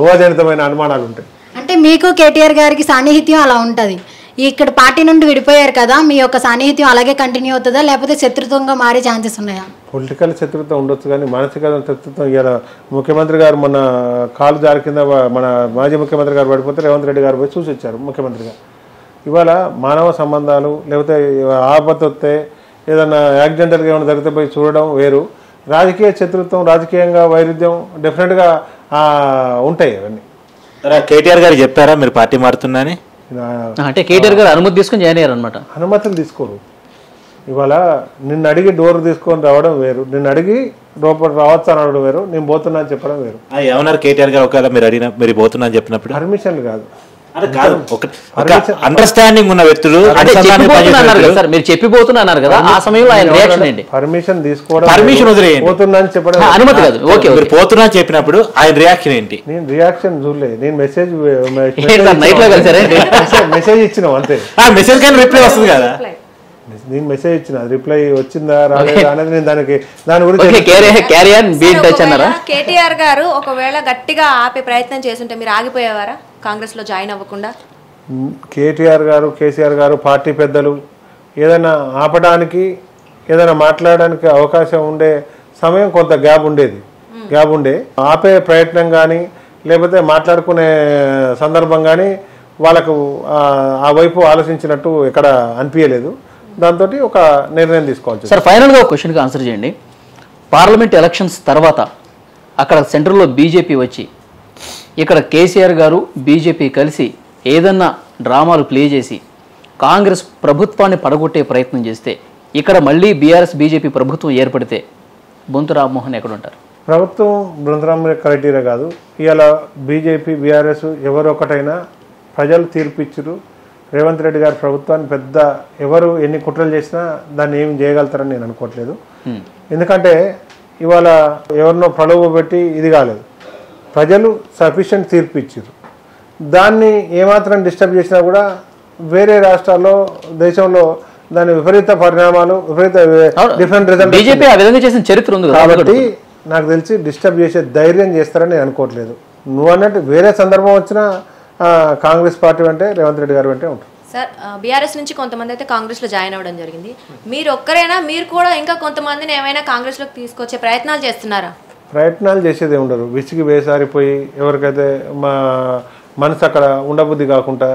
ఊహాజనితమైన అనుమానాలు ఉంటాయి. అంటే మీకు కేటీఆర్ గారికి సాన్నిహిత్యం అలా ఉంటుంది. ఇక్కడ పార్టీ నుండి విడిపోయారు కదా, మీ యొక్క సాన్నిహిత్యం అలాగే కంటిన్యూ అవుతుందా లేకపోతే శత్రుత్వంగా మారే ఛాన్సెస్ ఉన్నాయా? పొలిటికల్ శత్రుత్వం ఉండొచ్చు కానీ మానసిక శత్రుత్వం ఇలా ముఖ్యమంత్రి గారు మొన్న కాలు జారి కింద మన మాజీ ముఖ్యమంత్రి గారు పడిపోతే రేవంత్ రెడ్డి గారు పోయి చూసి వచ్చారు ముఖ్యమంత్రిగా. ఇవాళ మానవ సంబంధాలు లేకపోతే ఆపత్తు వస్తే ఏదైనా యాక్సిడెంటల్గా ఏమైనా జరిగితే పోయి చూడడం వేరు, రాజకీయ శత్రుత్వం రాజకీయంగా వైరుధ్యం డెఫినెట్గా ఉంటాయి. అవన్నీ కేటీఆర్ గారు చెప్పారా మీరు పార్టీ మారుతున్నాని? అంటే కేటీఆర్ గారు అనుమతి తీసుకుని జాయిన్ అయ్యారు అనమాట. అనుమతులు తీసుకోరు. ఇవాళ నిన్ను అడిగి డోర్ తీసుకొని రావడం వేరు, నిన్ను అడిగి లోపల రావచ్చు అని అనడం వేరు, నేను పోతున్నా అని చెప్పడం వేరు. ఏమన్నారు కేటీఆర్ గారు ఒకవేళ మీరు అడిగిన మీరు పోతున్నా అని చెప్పినప్పుడు? పర్మిషన్ కాదు, అండర్స్టాండింగ్ ఉన్న వ్యక్తులు మీరు చెప్పిపోతున్నారు కదా, ఆ సమయంలో ఆయన రియాక్షన్ ఏంటి? పర్మిషన్ తీసుకోవడం, పర్మిషన్ వదిలేయండి, పోతున్నా అని చెప్పడం అనుమతి కాదు. ఓకే, మీరు పోతున్నా చెప్పినప్పుడు ఆయన రియాక్షన్ ఏంటి? నేను రియాక్షన్ చూడలేదు, నేను మెసేజ్ మెసేజ్ ఇచ్చినాం అంతే. మెసేజ్ కానీ రిప్లై వస్తుంది కదా, నేను మెసేజ్ ఇచ్చిన, రిప్లై వచ్చిందా రాలేదా అనేది నేను దాని గురించి. కేటీఆర్ గారు ఒకవేళ గట్టిగా ఆపే ప్రయత్నం చేస్తుంటే మీరు ఆగిపోయేవారా కాంగ్రెస్ లో జాయిన్ అవ్వకుండా? కేటీఆర్ గారు కేసీఆర్ గారు పార్టీ పెద్దలు ఏదైనా ఆపడానికి ఏదైనా మాట్లాడడానికి అవకాశం ఉండే సమయం కొంత గ్యాప్ ఉండే ఆపే ప్రయత్నం కానీ లేకపోతే మాట్లాడుకునే సందర్భం కానీ వాళ్ళకు ఆ వైపు ఆలోచించినట్టు ఎక్కడ అనిపించలేదు. దాంతో ఒక నిర్ణయం తీసుకోవాలి. సార్, ఫైనల్గా ఒక క్వశ్చన్కి ఆన్సర్ చేయండి. పార్లమెంట్ ఎలక్షన్స్ తర్వాత అక్కడ సెంట్రల్లో బీజేపీ వచ్చి ఇక్కడ కేసీఆర్ గారు బీజేపీ కలిసి ఏదన్నా డ్రామాలు ప్లే చేసి కాంగ్రెస్ ప్రభుత్వాన్ని పడగొట్టే ప్రయత్నం చేస్తే ఇక్కడ మళ్ళీ బీఆర్ఎస్ బీజేపీ ప్రభుత్వం ఏర్పడితే బొంతు రామ్మోహన్ ఎక్కడ ఉంటారు? ప్రభుత్వం బృందరామ క్రైటీరియా కాదు. ఇవాళ బీజేపీ బీఆర్ఎస్ ఎవరొకటైనా ప్రజలు తీర్పిచ్చురు. రేవంత్ రెడ్డి గారి ప్రభుత్వాన్ని పెద్ద ఎవరు ఎన్ని కుట్రలు చేసినా దాన్ని ఏం చేయగలుగుతారని నేను అనుకోవట్లేదు. ఎందుకంటే ఇవాళ ఎవరినో ప్రలోభ పెట్టి ఇది కాలేదు, ప్రజలు సఫిషియెంట్ తీర్పు ఇచ్చారు. దాన్ని ఏమాత్రం డిస్టర్బ్ చేసినా కూడా వేరే రాష్ట్రాల్లో దేశంలో దాని విపరీత పరిణామాలు డిఫరెంట్ రిజల్ట్ బీజేపీ ఆ విధంగా చేసిన చరిత్ర ఉంది కాబట్టి నాకు తెలిసి డిస్టర్బ్ చేసే ధైర్యం చేస్తారని నేను అనుకోవట్లేదు. నువ్వు అన్నట్టు వేరే సందర్భం వచ్చినా కాంగ్రెస్ పార్టీ అంటే రేవంత్ రెడ్డి గారు అంటే ఉంటారు. సార్, బీఆర్ఎస్ నుంచి కొంతమంది అయితే కాంగ్రెస్లో జాయిన్ అవ్వడం జరిగింది. మీరు ఒక్కరైనా, మీరు కూడా ఇంకా కొంతమందిని ఏమైనా కాంగ్రెస్లోకి తీసుకొచ్చే ప్రయత్నాలు చేస్తున్నారా? ప్రయత్నాలు చేసేది ఉండరు. విసిగి వేసారిపోయి ఎవరికైతే మా మనసు అక్కడ ఉండబుద్ధి కాకుండా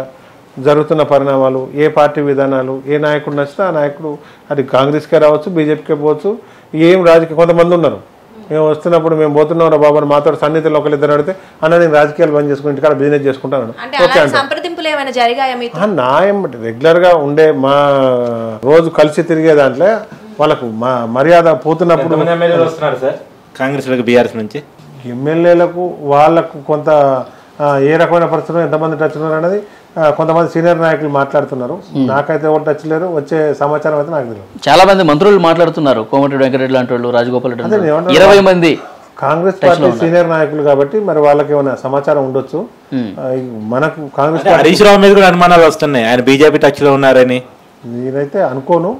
జరుగుతున్న పరిణామాలు, ఏ పార్టీ విధానాలు, ఏ నాయకుడు నచ్చితే ఆ నాయకుడు అది కాంగ్రెస్కే రావచ్చు, బీజేపీకే పోవచ్చు. ఏం రాజకీయ కొంతమంది ఉన్నారు, మేము వస్తున్నప్పుడు మేము పోతున్నాం రా బాబు మాతో సన్నిహితులు ఒకరిద్దరు అడిగితే అన్న నేను రాజకీయాలు బంద్ చేసుకుని ఇంటికాడ బిజినెస్ చేసుకుంటాను. న్యాయం రెగ్యులర్గా ఉండే మా రోజు కలిసి తిరిగే దాంట్లో వాళ్ళకు మా మర్యాద పోతున్నప్పుడు కాంగ్రెస్ బీఆర్ఎస్ నుంచి ఎమ్మెల్యేలకు వాళ్ళకు కొంత ఏ రకమైన పరిస్థితుల్లో ఎంతమంది టచ్ ఉన్నారు అనేది కొంతమంది సీనియర్ నాయకులు మాట్లాడుతున్నారు. నాకైతే ఎవరు టచ్ లేరు, వచ్చే సమాచారం అయితే నాకు తెలియదు. చాలా మంది మంత్రులు మాట్లాడుతున్నారు, కోమటిరెడ్డి వెంకటరెడ్డి లాంటి వాళ్ళు, రాజగోపాల్ రెడ్డి, 20 మంది కాంగ్రెస్ పార్టీ సీనియర్ నాయకులు కాబట్టి మరి వాళ్ళకి ఏమైనా సమాచారం ఉండొచ్చు. మనకు కాంగ్రెస్ హరీష్ రావు మీద కూడా అనుమానాలు వస్తున్నాయి, ఆయన బీజేపీ టచ్ లో ఉన్నారని. నేనైతే అనుకోను,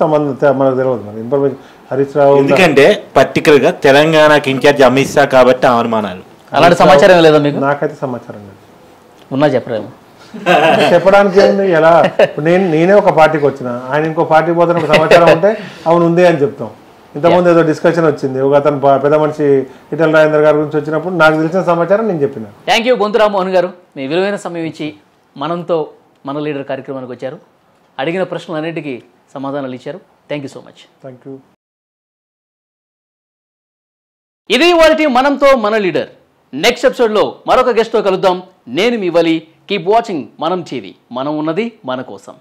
సంబంధం మనకు తెలియదు. మరి ఇన్ఫర్మేషన్ హరీష్ రావు ఎందుకంటే పర్టికులర్ గా తెలంగాణకి ఇన్ఛార్జ్ అమిత్ షా కాబట్టి అనుమానాలు. అలాంటి సమాచారం లేదా మీకు? నాకైతే సమాచారం లేదు. ఉన్నా చెప్పరేమో, చెప్పడానికి ఏముంది. ఎలా నేనే ఒక పార్టీకి వచ్చిన, ఆయన ఇంకో పార్టీ పోతున్న సమాచారం ఉంటే అవును ఉంది అని చెప్తాం. ఇంతకుముందు ఏదో డిస్కషన్ వచ్చింది, ఒక అతను పెద్ద మనిషి ఈటెల రాజేందర్ గారి గురించి వచ్చినప్పుడు నాకు తెలిసిన సమాచారం నేను చెప్పిన. థ్యాంక్ యూ బొంతు రామ్మోహన్ గారు, మీ విలువైన సమయం ఇచ్చి మనంతో మన లీడర్ కార్యక్రమానికి వచ్చారు. అడిగిన ప్రశ్నలన్నిటికీ సమాధానాలు ఇచ్చారు. Thank you so much. Thank you. ఇది వాటి మనంతో మన లీడర్. నెక్స్ట్ ఎపిసోడ్లో మరొక గెస్ట్తో కలుద్దాం. నేను మీ వలి. కీప్ వాచింగ్ మనం టీవీ. మనం ఉన్నది మన కోసం.